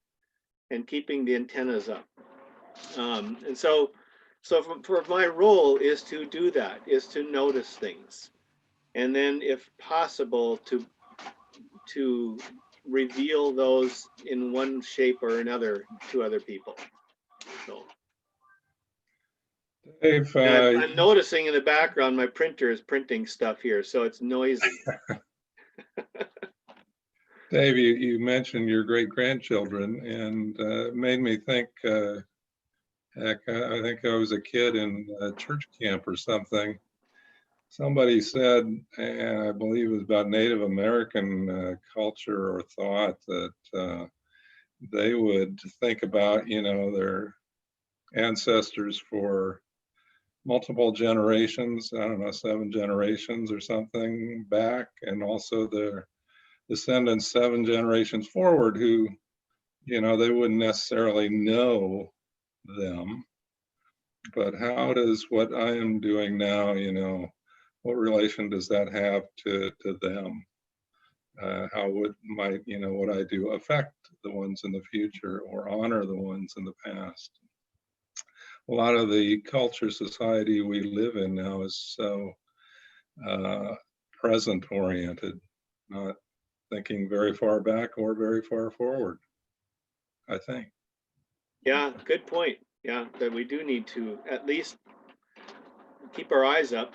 and keeping the antennas up. And so for my role is to do that, is to notice things, and then if possible to reveal those in one shape or another to other people. So Dave, I'm noticing in the background my printer is printing stuff here, so it's noisy. Dave, you mentioned your great grandchildren, and it made me think. Heck, I think I was a kid in a church camp or something. Somebody said, and I believe it was about Native American culture or thought, that they would think about, their ancestors for multiple generations, I don't know, 7 generations or something back, and also their descendants 7 generations forward who, they wouldn't necessarily know them. But how does what I am doing now, what relation does that have to them? How would what I do affect the ones in the future, or honor the ones in the past? a lot of the culture society we live in now is so present oriented, not thinking very far back or very far forward, I think. Yeah, good point. Yeah, that we do need to at least keep our eyes up.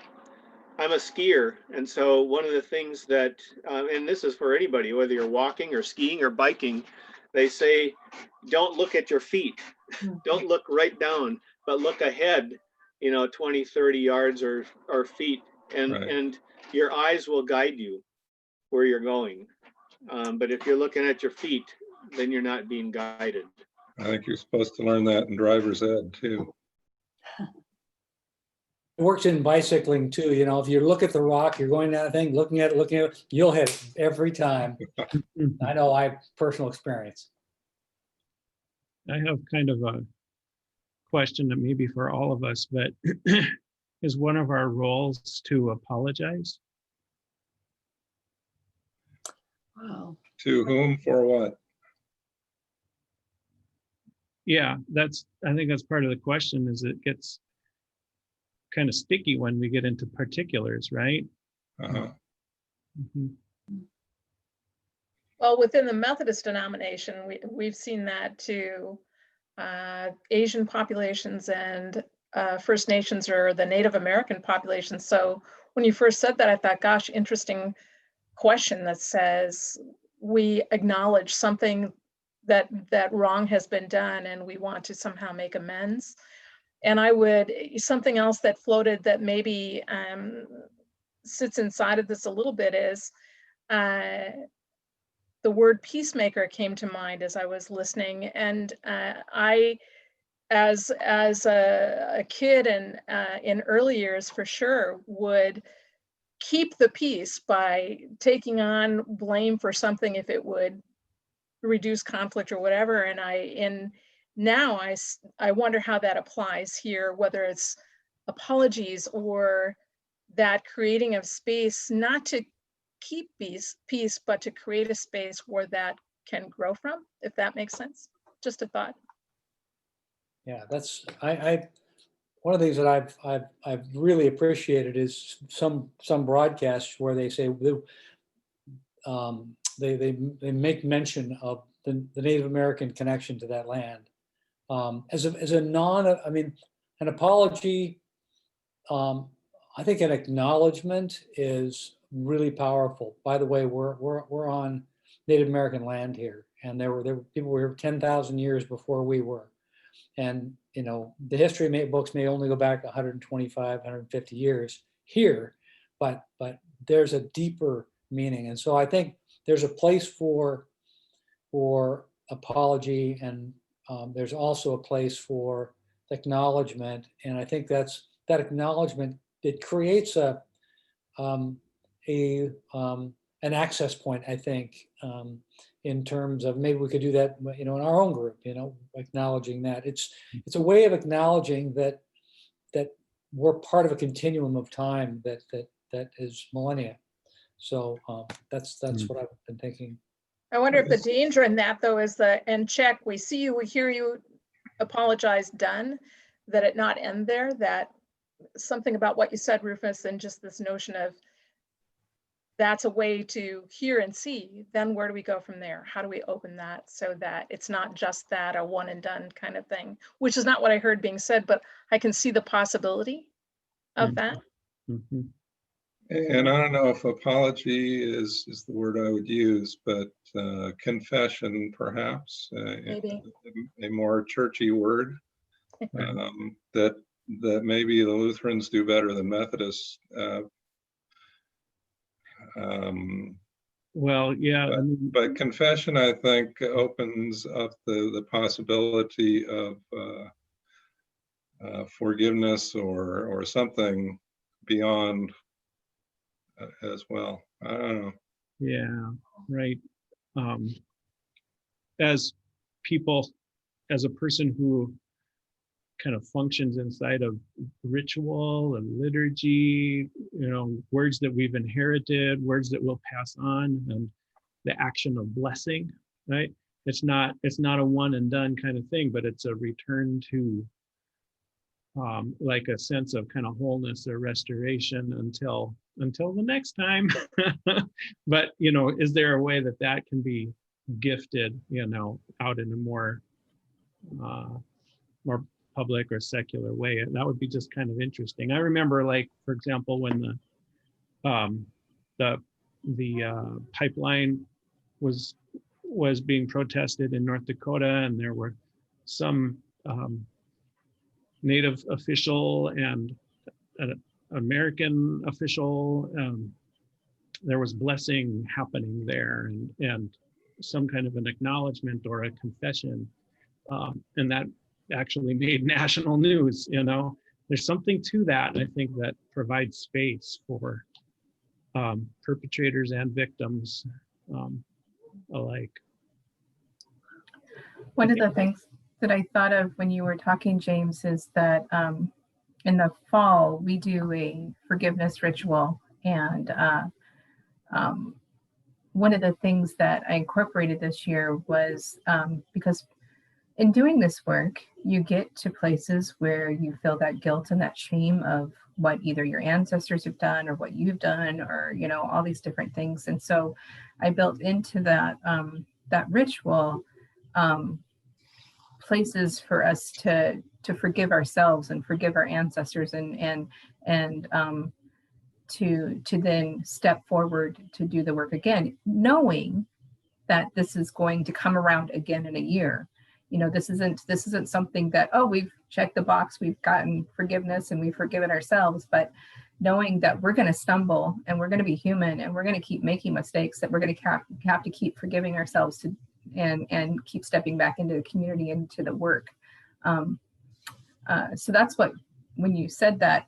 I'm a skier, and so one of the things that, and this is for anybody, whether you're walking or skiing or biking, they say, don't look at your feet. Don't look right down, but look ahead, 20, 30 yards or feet, and Right. and your eyes will guide you where you're going. But if you're looking at your feet, then you're not being guided. I think you're supposed to learn that in driver's ed too. It works in bicycling too. If you look at the rock, you're going down a thing, looking at it, you'll hit it every time. I know I have personal experience. I have kind of a question that maybe for all of us, but is one of our roles to apologize? Wow. To whom, for what? Yeah, I think that's part of the question, is it gets kind of sticky when we get into particulars, right? Uh-huh. Mhm. Well, within the Methodist denomination, we've seen that too. Asian populations and First Nations, or the Native American population. So when you first said that, I thought, gosh, interesting question that says we acknowledge something that wrong has been done and we want to somehow make amends. And something else that floated that maybe sits inside of this a little bit is the word peacemaker came to mind as I was listening. And I, as a kid and in early years, for sure, would keep the peace by taking on blame for something if it would reduce conflict or whatever. And now I wonder how that applies here, whether it's apologies or that creating of space, not to keep peace, but to create a space where that can grow from, if that makes sense. Just a thought. Yeah, that's one of the things that I've really appreciated is some broadcasts where they say they make mention of the Native American connection to that land as a an apology. I think an acknowledgement is really powerful. By the way, we're on Native American land here, and there were people were here 10,000 years before we were. And the history books may only go back 125, 150 years here, but there's a deeper meaning. And so I think there's a place for apology, and there's also a place for acknowledgement. And I think that acknowledgement, it creates an access point, I think, in terms of maybe we could do that, in our own group, acknowledging that it's a way of acknowledging that we're part of a continuum of time that is millennia. So that's what I've been thinking. I wonder if the danger in that, though, is and check, we see you, we hear you, apologize, done, that it not end there, that something about what you said, Rufus, and just this notion of that's a way to hear and see, then where do we go from there? How do we open that so that it's not just that a one and done kind of thing, which is not what I heard being said, but I can see the possibility of that. Mm-hmm. And I don't know if apology is the word I would use, but confession, perhaps, Maybe. a more churchy word, that maybe the Lutherans do better than Methodists. Well, yeah. But confession, I think, opens up the possibility of forgiveness or something beyond as well. I don't know. Yeah, right. As a person who kind of functions inside of ritual and liturgy, words that we've inherited, words that we'll pass on, and the action of blessing, right? It's not a one and done kind of thing, but it's a return to like a sense of kind of wholeness or restoration until the next time. But, you know, is there a way that that can be gifted, you know, out in a more public or secular way? And that would be just kind of interesting. I remember, like, for example, when the pipeline was being protested in North Dakota, and there were some Native official and an American official. There was blessing happening there, and some kind of an acknowledgement or a confession, and that actually made national news. You know, there's something to that, I think, that provides space for perpetrators and victims alike. One of the things that I thought of when you were talking, James, is that in the fall, we do a forgiveness ritual. And one of the things that I incorporated this year was because in doing this work, you get to places where you feel that guilt and that shame of what either your ancestors have done or what you've done, or, you know, all these different things. And so I built into that that ritual places for us to forgive ourselves and forgive our ancestors, and to then step forward to do the work again, knowing that this is going to come around again in a year. You know, this isn't something that, oh, we've checked the box, we've gotten forgiveness and we've forgiven ourselves, but knowing that we're going to stumble and we're going to be human and we're going to keep making mistakes, that we're going to have to keep forgiving ourselves to and keep stepping back into the community, into the work. So that's what, when you said that,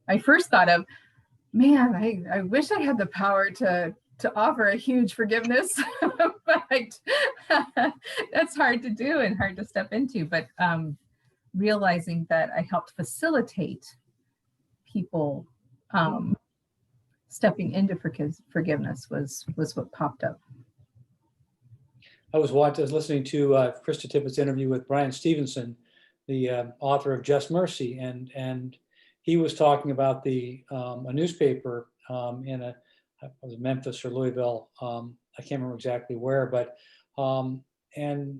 I first thought of, man, I wish I had the power to offer a huge forgiveness, but that's hard to do and hard to step into. But realizing that I helped facilitate people stepping into forgiveness was what popped up. I was listening to Krista Tippett's interview with Brian Stevenson, the author of Just Mercy, and he was talking about a newspaper in it was Memphis or Louisville, I can't remember exactly where, but he had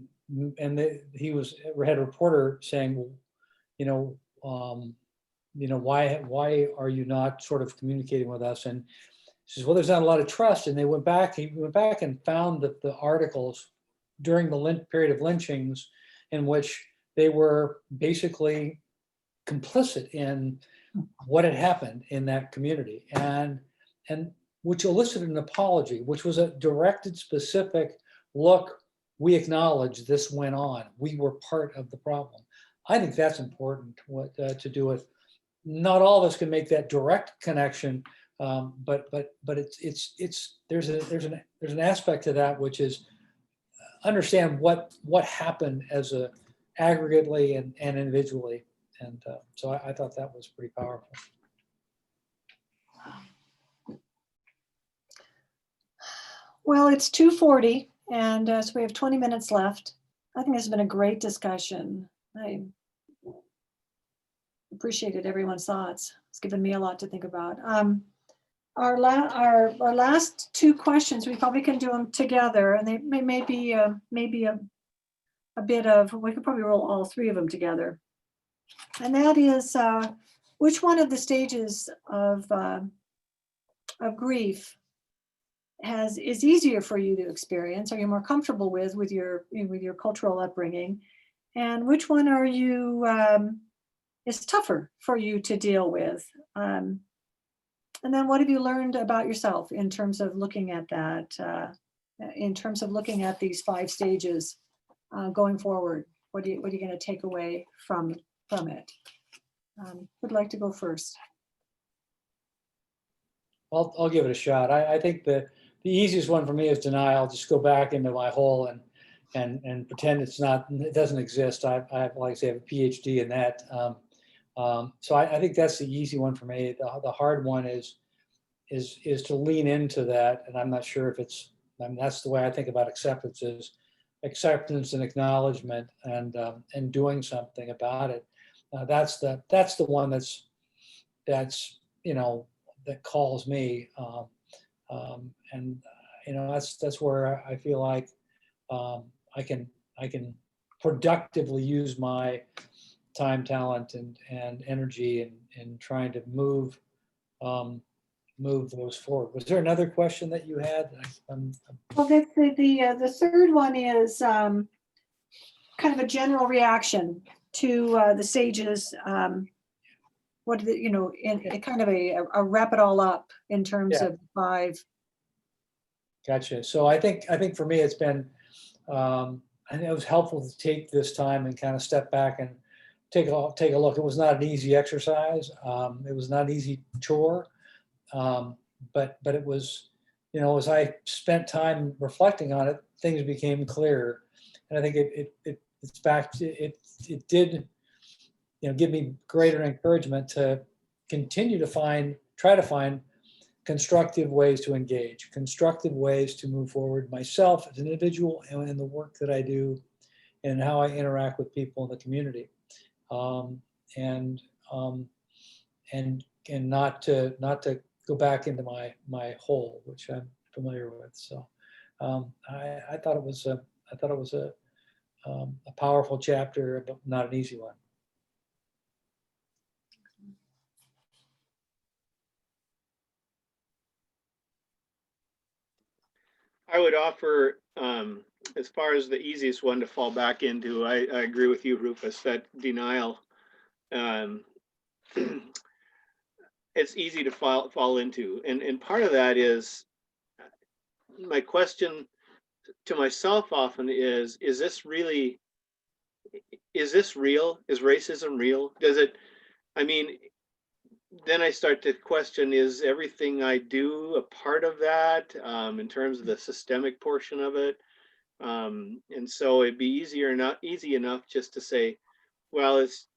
a reporter saying, well, why are you not sort of communicating with us? And he says, well, there's not a lot of trust. And he went back and found that the articles during the period of lynchings, in which they were basically complicit in what had happened in that community, and which elicited an apology, which was a directed, specific look. We acknowledge this went on. We were part of the problem. I think that's important to do with. Not all of us can make that direct connection, but there's an aspect to that, which is understand what happened as a aggregately and individually. And so I thought that was pretty powerful. Well, it's 2:40, and so we have 20 minutes left. I think this has been a great discussion. I appreciated everyone's thoughts. It's given me a lot to think about. Our last two questions, we probably can do them together, and they may be maybe a bit of, we could probably roll all three of them together. And that is, which one of the stages of grief is easier for you to experience? Are you more comfortable with your cultural upbringing? And which one are you is tougher for you to deal with? And then what have you learned about yourself in terms of looking at that, in terms of looking at these 5 stages going forward? What are you going to take away from it? Who'd like to go first? I'll give it a shot. I think the easiest one for me is denial. Just go back into my hole and pretend it doesn't exist. I have, like I say, I have a PhD in that. So I think that's the easy one for me. The hard one is to lean into that. And I'm not sure if that's the way I think about acceptance is, acceptance and acknowledgement and doing something about it. That's the one that's that calls me, and that's where I feel like I can productively use my time, talent, and energy in trying to move those forward. Was there another question that you had? Well, the third one is kind of a general reaction to the sages. What in kind of a wrap it all up in terms Yeah. of 5. Gotcha. So I think for me, it's been, I think it was helpful to take this time and kind of step back and take a look. It was not an easy exercise. It was not an easy chore. But it was, as I spent time reflecting on it, things became clearer. And I think it did, give me greater encouragement to continue to try to find constructive ways to engage, constructive ways to move forward myself as an individual and in the work that I do and how I interact with people in the community. And not to go back into my hole, which I'm familiar with. So I thought it was a powerful chapter, but not an easy one. I would offer, as far as the easiest one to fall back into, I agree with you, Rufus, that denial, it's easy to fall into. And part of that is, my question to myself often is this real? Is racism real? Then I start to question, is everything I do a part of that, in terms of the systemic portion of it? And so it'd be easy enough just to say, well, it's,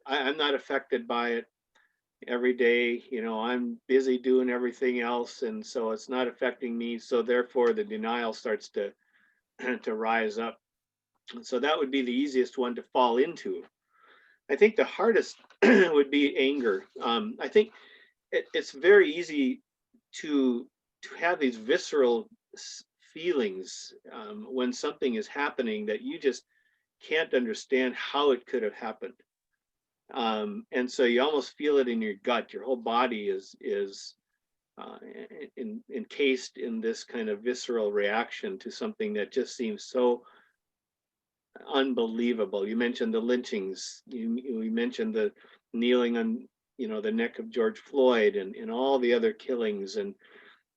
I'm not affected by it every day. I'm busy doing everything else, and so it's not affecting me. So therefore the denial starts to rise up. So that would be the easiest one to fall into. I think the hardest would be anger. I think it's very easy to have these visceral feelings when something is happening that you just can't understand how it could have happened. And so you almost feel it in your gut. Your whole body is encased in this kind of visceral reaction to something that just seems so unbelievable. You mentioned the lynchings. You mentioned the kneeling on, the neck of George Floyd, and all the other killings, and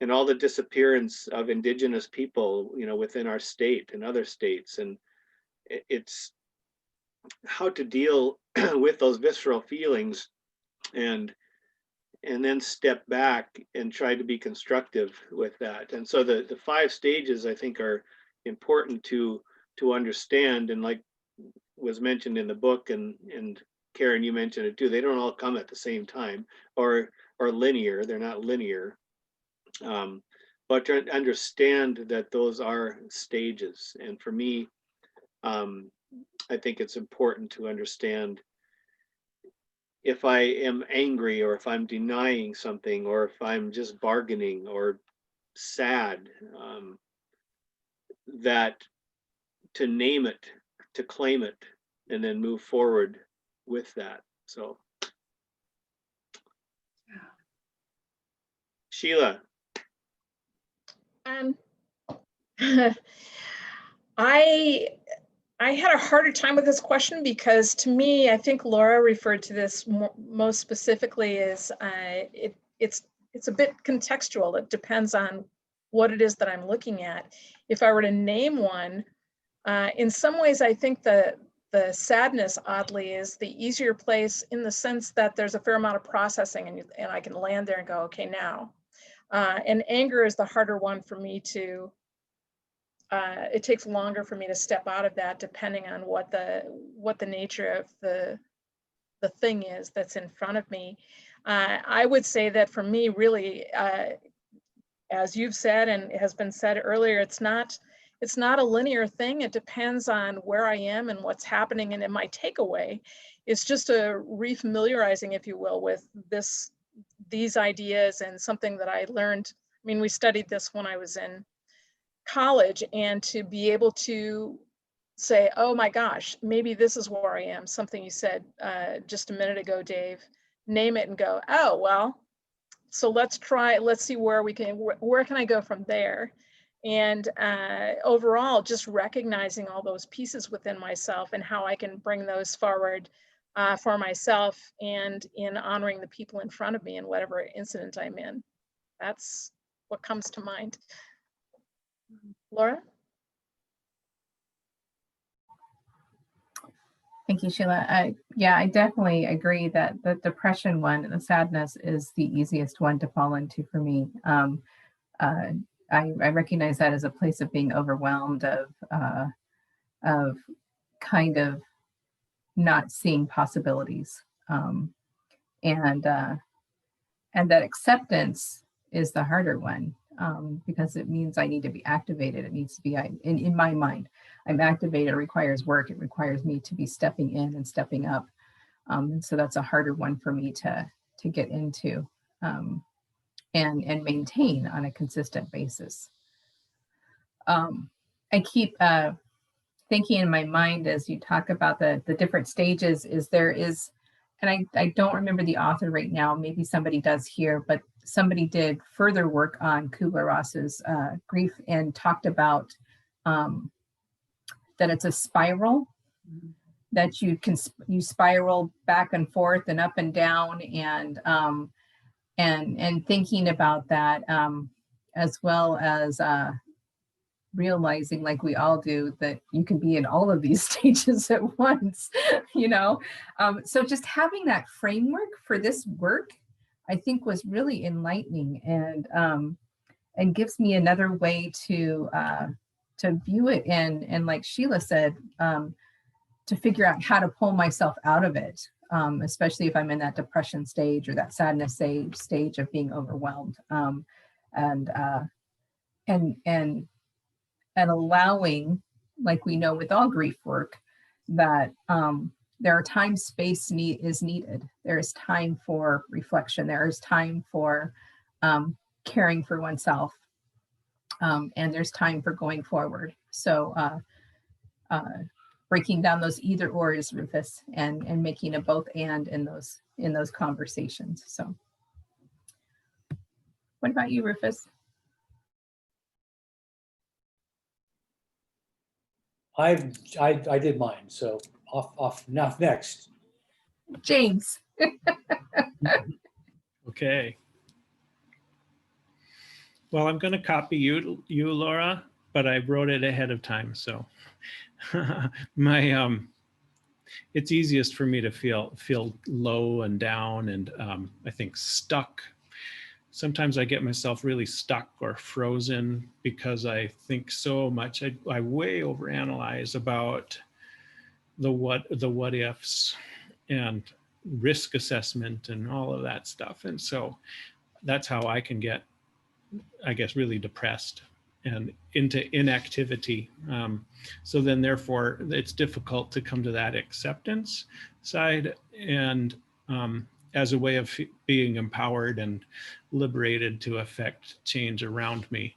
all the disappearance of Indigenous people, within our state and other states. And it's how to deal with those visceral feelings, and then step back and try to be constructive with that. And so the 5 stages, I think, are important to understand. And like was mentioned in the book, and Karen, you mentioned it too, they don't all come at the same time or linear. They're not linear. But to understand that those are stages. And for me, I think it's important to understand, if I am angry, or if I'm denying something, or if I'm just bargaining or sad, that to name it, to claim it, and then move forward with that. So, Sheila. I had a harder time with this question, because to me, I think Laura referred to this most specifically as it's a bit contextual. It depends on what it is that I'm looking at. If I were to name one, in some ways, I think the sadness, oddly, is the easier place, in the sense that there's a fair amount of processing, and I can land there and go, okay, now. And anger is the harder one for me to, it takes longer for me to step out of that, depending on what the nature of the thing is that's in front of me. I would say that for me, really, as you've said and has been said earlier, it's not it's not a linear thing. It depends on where I am and what's happening. And in my takeaway, it's just a refamiliarizing, if you will, with these ideas and something that I learned. I mean, we studied this when I was in college, and to be able to say, oh my gosh, maybe this is where I am. Something you said just a minute ago, Dave, name it and go, oh, well, so let's see where can I go from there? And overall, just recognizing all those pieces within myself and how I can bring those forward for myself and in honoring the people in front of me in whatever incident I'm in. That's what comes to mind. Laura? Thank you, Sheila. Yeah, I definitely agree that the depression one, the sadness, is the easiest one to fall into for me. I recognize that as a place of being overwhelmed, of kind of not seeing possibilities, and that acceptance is the harder one, because it means I need to be activated. It needs to be in my mind. I'm activated. It requires work. It requires me to be stepping in and stepping up, and so that's a harder one for me to get into. And maintain on a consistent basis. I keep thinking in my mind as you talk about the different stages and I don't remember the author right now, maybe somebody does here, but somebody did further work on Kubler Ross's grief and talked about that it's a spiral, that you spiral back and forth and up and down, and thinking about that, as well as realizing, like we all do, that you can be in all of these stages at once, so just having that framework for this work, I think, was really enlightening, and gives me another way to view it, and like Sheila said, to figure out how to pull myself out of it, especially if I'm in that depression stage or that sadness stage of being overwhelmed, and allowing, like we know with all grief work, that there are times space is needed. There is time for reflection. There is time for caring for oneself, and there's time for going forward. So breaking down those either ors, Rufus, and making a both and in those conversations. So what about you, Rufus? I did mine, so off now next. James. Okay. Well, I'm going to copy you, Laura, but I wrote it ahead of time, so it's easiest for me to feel low and down, and I think stuck. Sometimes I get myself really stuck or frozen because I think so much. I way overanalyze about the what ifs and risk assessment and all of that stuff, and so that's how I can get, I guess, really depressed and into inactivity. So then therefore it's difficult to come to that acceptance side, and as a way of being empowered and liberated to affect change around me.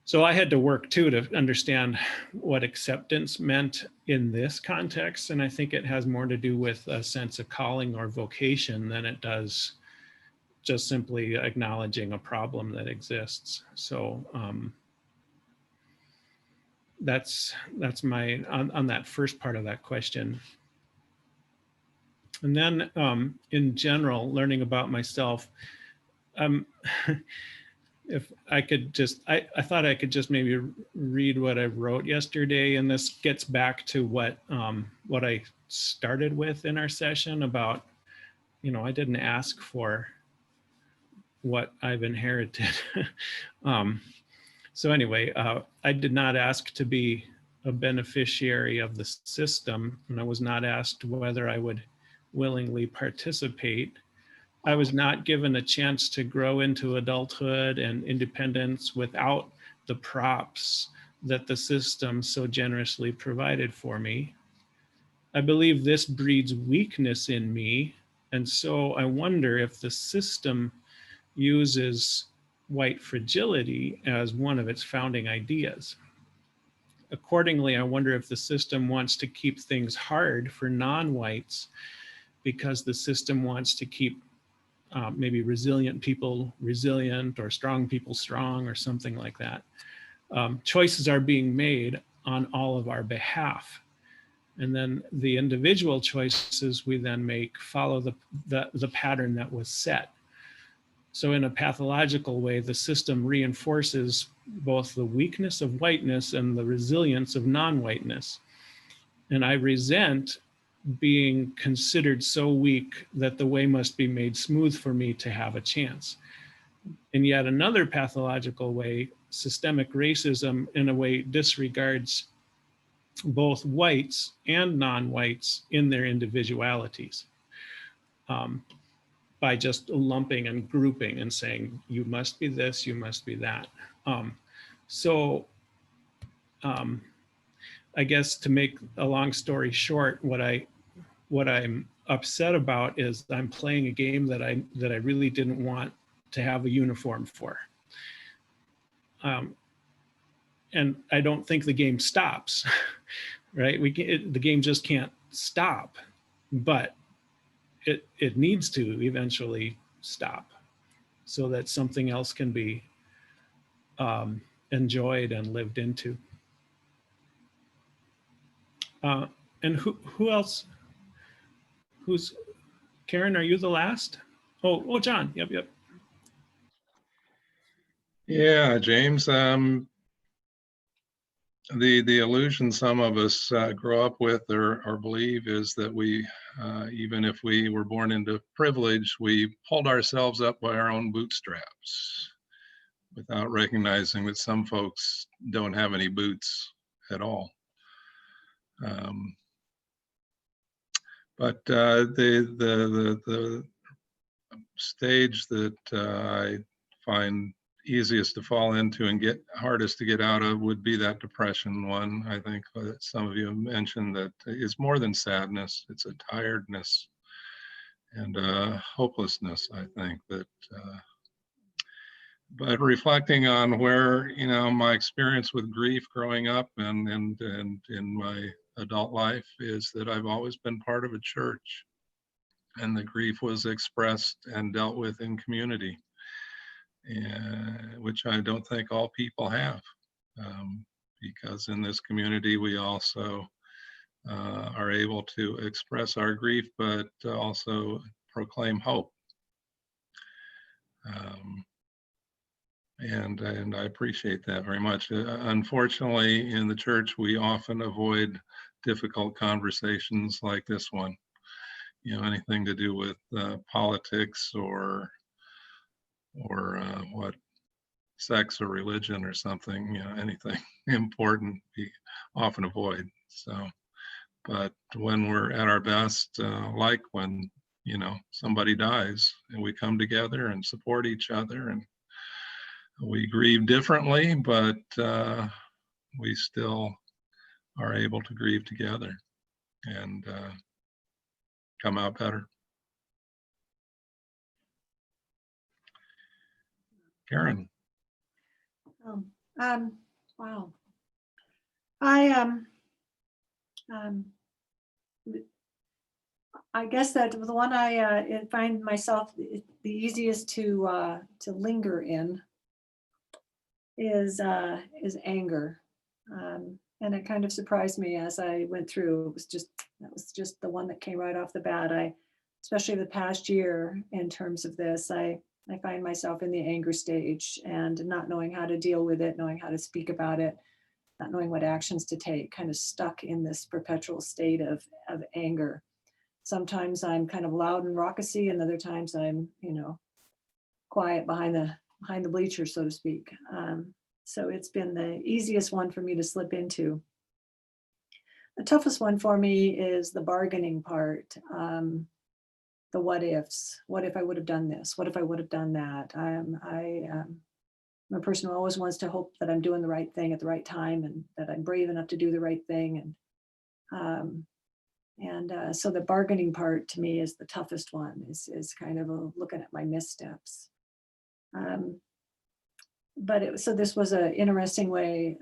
So I had to work too to understand what acceptance meant in this context. And I think it has more to do with a sense of calling or vocation than it does just simply acknowledging a problem that exists. So that's my on that first part of that question. And then in general, learning about myself, if I could just, I thought I could just maybe read what I wrote yesterday, and this gets back to what I started with in our session about, I didn't ask for what I've inherited. So anyway, I did not ask to be a beneficiary of the system, and I was not asked whether I would willingly participate. I was not given a chance to grow into adulthood and independence without the props that the system so generously provided for me. I believe this breeds weakness in me. And so I wonder if the system uses white fragility as one of its founding ideas. Accordingly, I wonder if the system wants to keep things hard for non-whites because the system wants to keep maybe resilient people resilient or strong people strong or something like that. Choices are being made on all of our behalf. And then the individual choices we then make follow the pattern that was set. So in a pathological way, the system reinforces both the weakness of whiteness and the resilience of non-whiteness. And I resent being considered so weak that the way must be made smooth for me to have a chance. In yet another pathological way, systemic racism in a way disregards both whites and non-whites in their individualities by just lumping and grouping and saying, you must be this, you must be that. I guess to make a long story short, what I'm upset about is I'm playing a game that I really didn't want to have a uniform for. And I don't think the game stops, right? The game just can't stop, but it needs to eventually stop so that something else can be enjoyed and lived into. And who else? Who's, Karen, are you the last? Oh, John, yep. Yeah, James, the illusion some of us grow up with or believe is that we, even if we were born into privilege, we pulled ourselves up by our own bootstraps without recognizing that some folks don't have any boots at all. But the stage that I find easiest to fall into and get hardest to get out of would be that depression one. I think that some of you have mentioned that is more than sadness. It's a tiredness and hopelessness, I think that, but reflecting on where, you know, my experience with grief growing up and in my adult life is that I've always been part of a church, and the grief was expressed and dealt with in community, which I don't think all people have, because in this community we also are able to express our grief, but also proclaim hope. And I appreciate that very much. Unfortunately, in the church, we often avoid difficult conversations like this one. You know, anything to do with politics or what, sex or religion or something, you know, anything important, we often avoid. So, but when we're at our best, like when, you know, somebody dies and we come together and support each other, and we grieve differently, but we still are able to grieve together and come out better. Karen. Wow. I guess that the one I find myself the easiest to linger in is anger, and it kind of surprised me as I went through. That was just the one that came right off the bat. Especially the past year in terms of this, I find myself in the anger stage and not knowing how to deal with it, knowing how to speak about it, not knowing what actions to take, kind of stuck in this perpetual state of anger. Sometimes I'm kind of loud and raucousy, and other times I'm, you know, quiet behind the bleachers, so to speak. So it's been the easiest one for me to slip into. The toughest one for me is the bargaining part. The what ifs. What if I would have done this? What if I would have done that? I'm a person who always wants to hope that I'm doing the right thing at the right time and that I'm brave enough to do the right thing. So the bargaining part to me is the toughest one, is kind of looking at my missteps. So this was an interesting way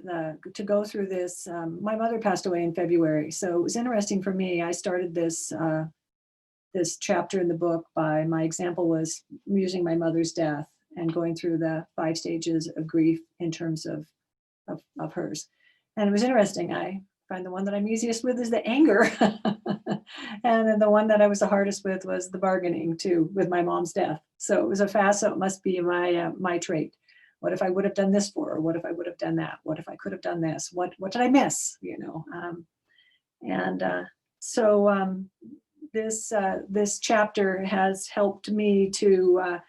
to go through this. My mother passed away in February, so it was interesting for me. I started this chapter in the book my example was using my mother's death and going through the 5 stages of grief in terms of hers. And it was interesting. I find the one that I'm easiest with is the anger. And then the one that I was the hardest with was the bargaining too, with my mom's death. So it was a fast, so it must be my trait. What if I would have done this for her? What if I would have done that? What if I could have done this? What did I miss? This chapter has helped me to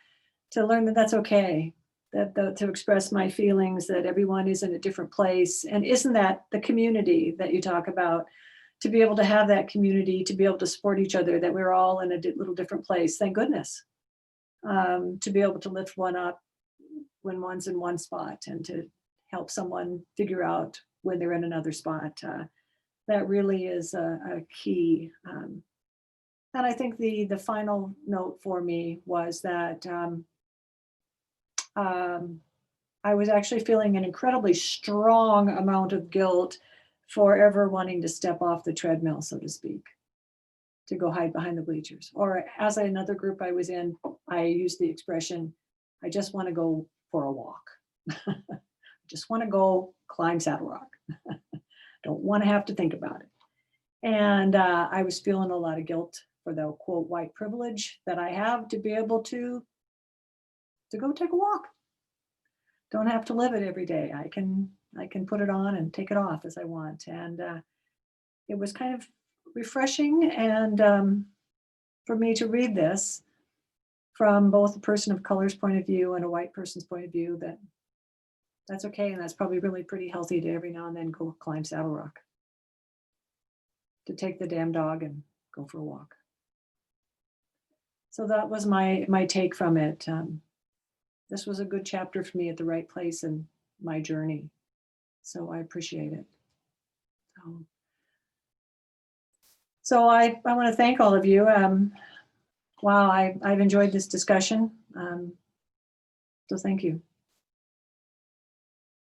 learn that that's okay, to express my feelings, that everyone is in a different place. And isn't that the community that you talk about? To be able to have that community, to be able to support each other, that we're all in a little different place, thank goodness. To be able to lift one up when one's in one spot and to help someone figure out when they're in another spot. That really is a key. And I think the final note for me was that I was actually feeling an incredibly strong amount of guilt for ever wanting to step off the treadmill, so to speak, to go hide behind the bleachers. Or as another group I was in, I used the expression, I just want to go for a walk. Just want to go climb Saddle Rock. Don't want to have to think about it. And I was feeling a lot of guilt for the quote white privilege that I have to be able to go take a walk. Don't have to live it every day. I can put it on and take it off as I want. And it was kind of refreshing and for me to read this from both a person of color's point of view and a white person's point of view, that's okay. And that's probably really pretty healthy to every now and then go climb Saddle Rock, to take the damn dog and go for a walk. So that was my take from it. This was a good chapter for me at the right place in my journey. So I appreciate it. So I want to thank all of you. Wow, I've enjoyed this discussion. So thank you.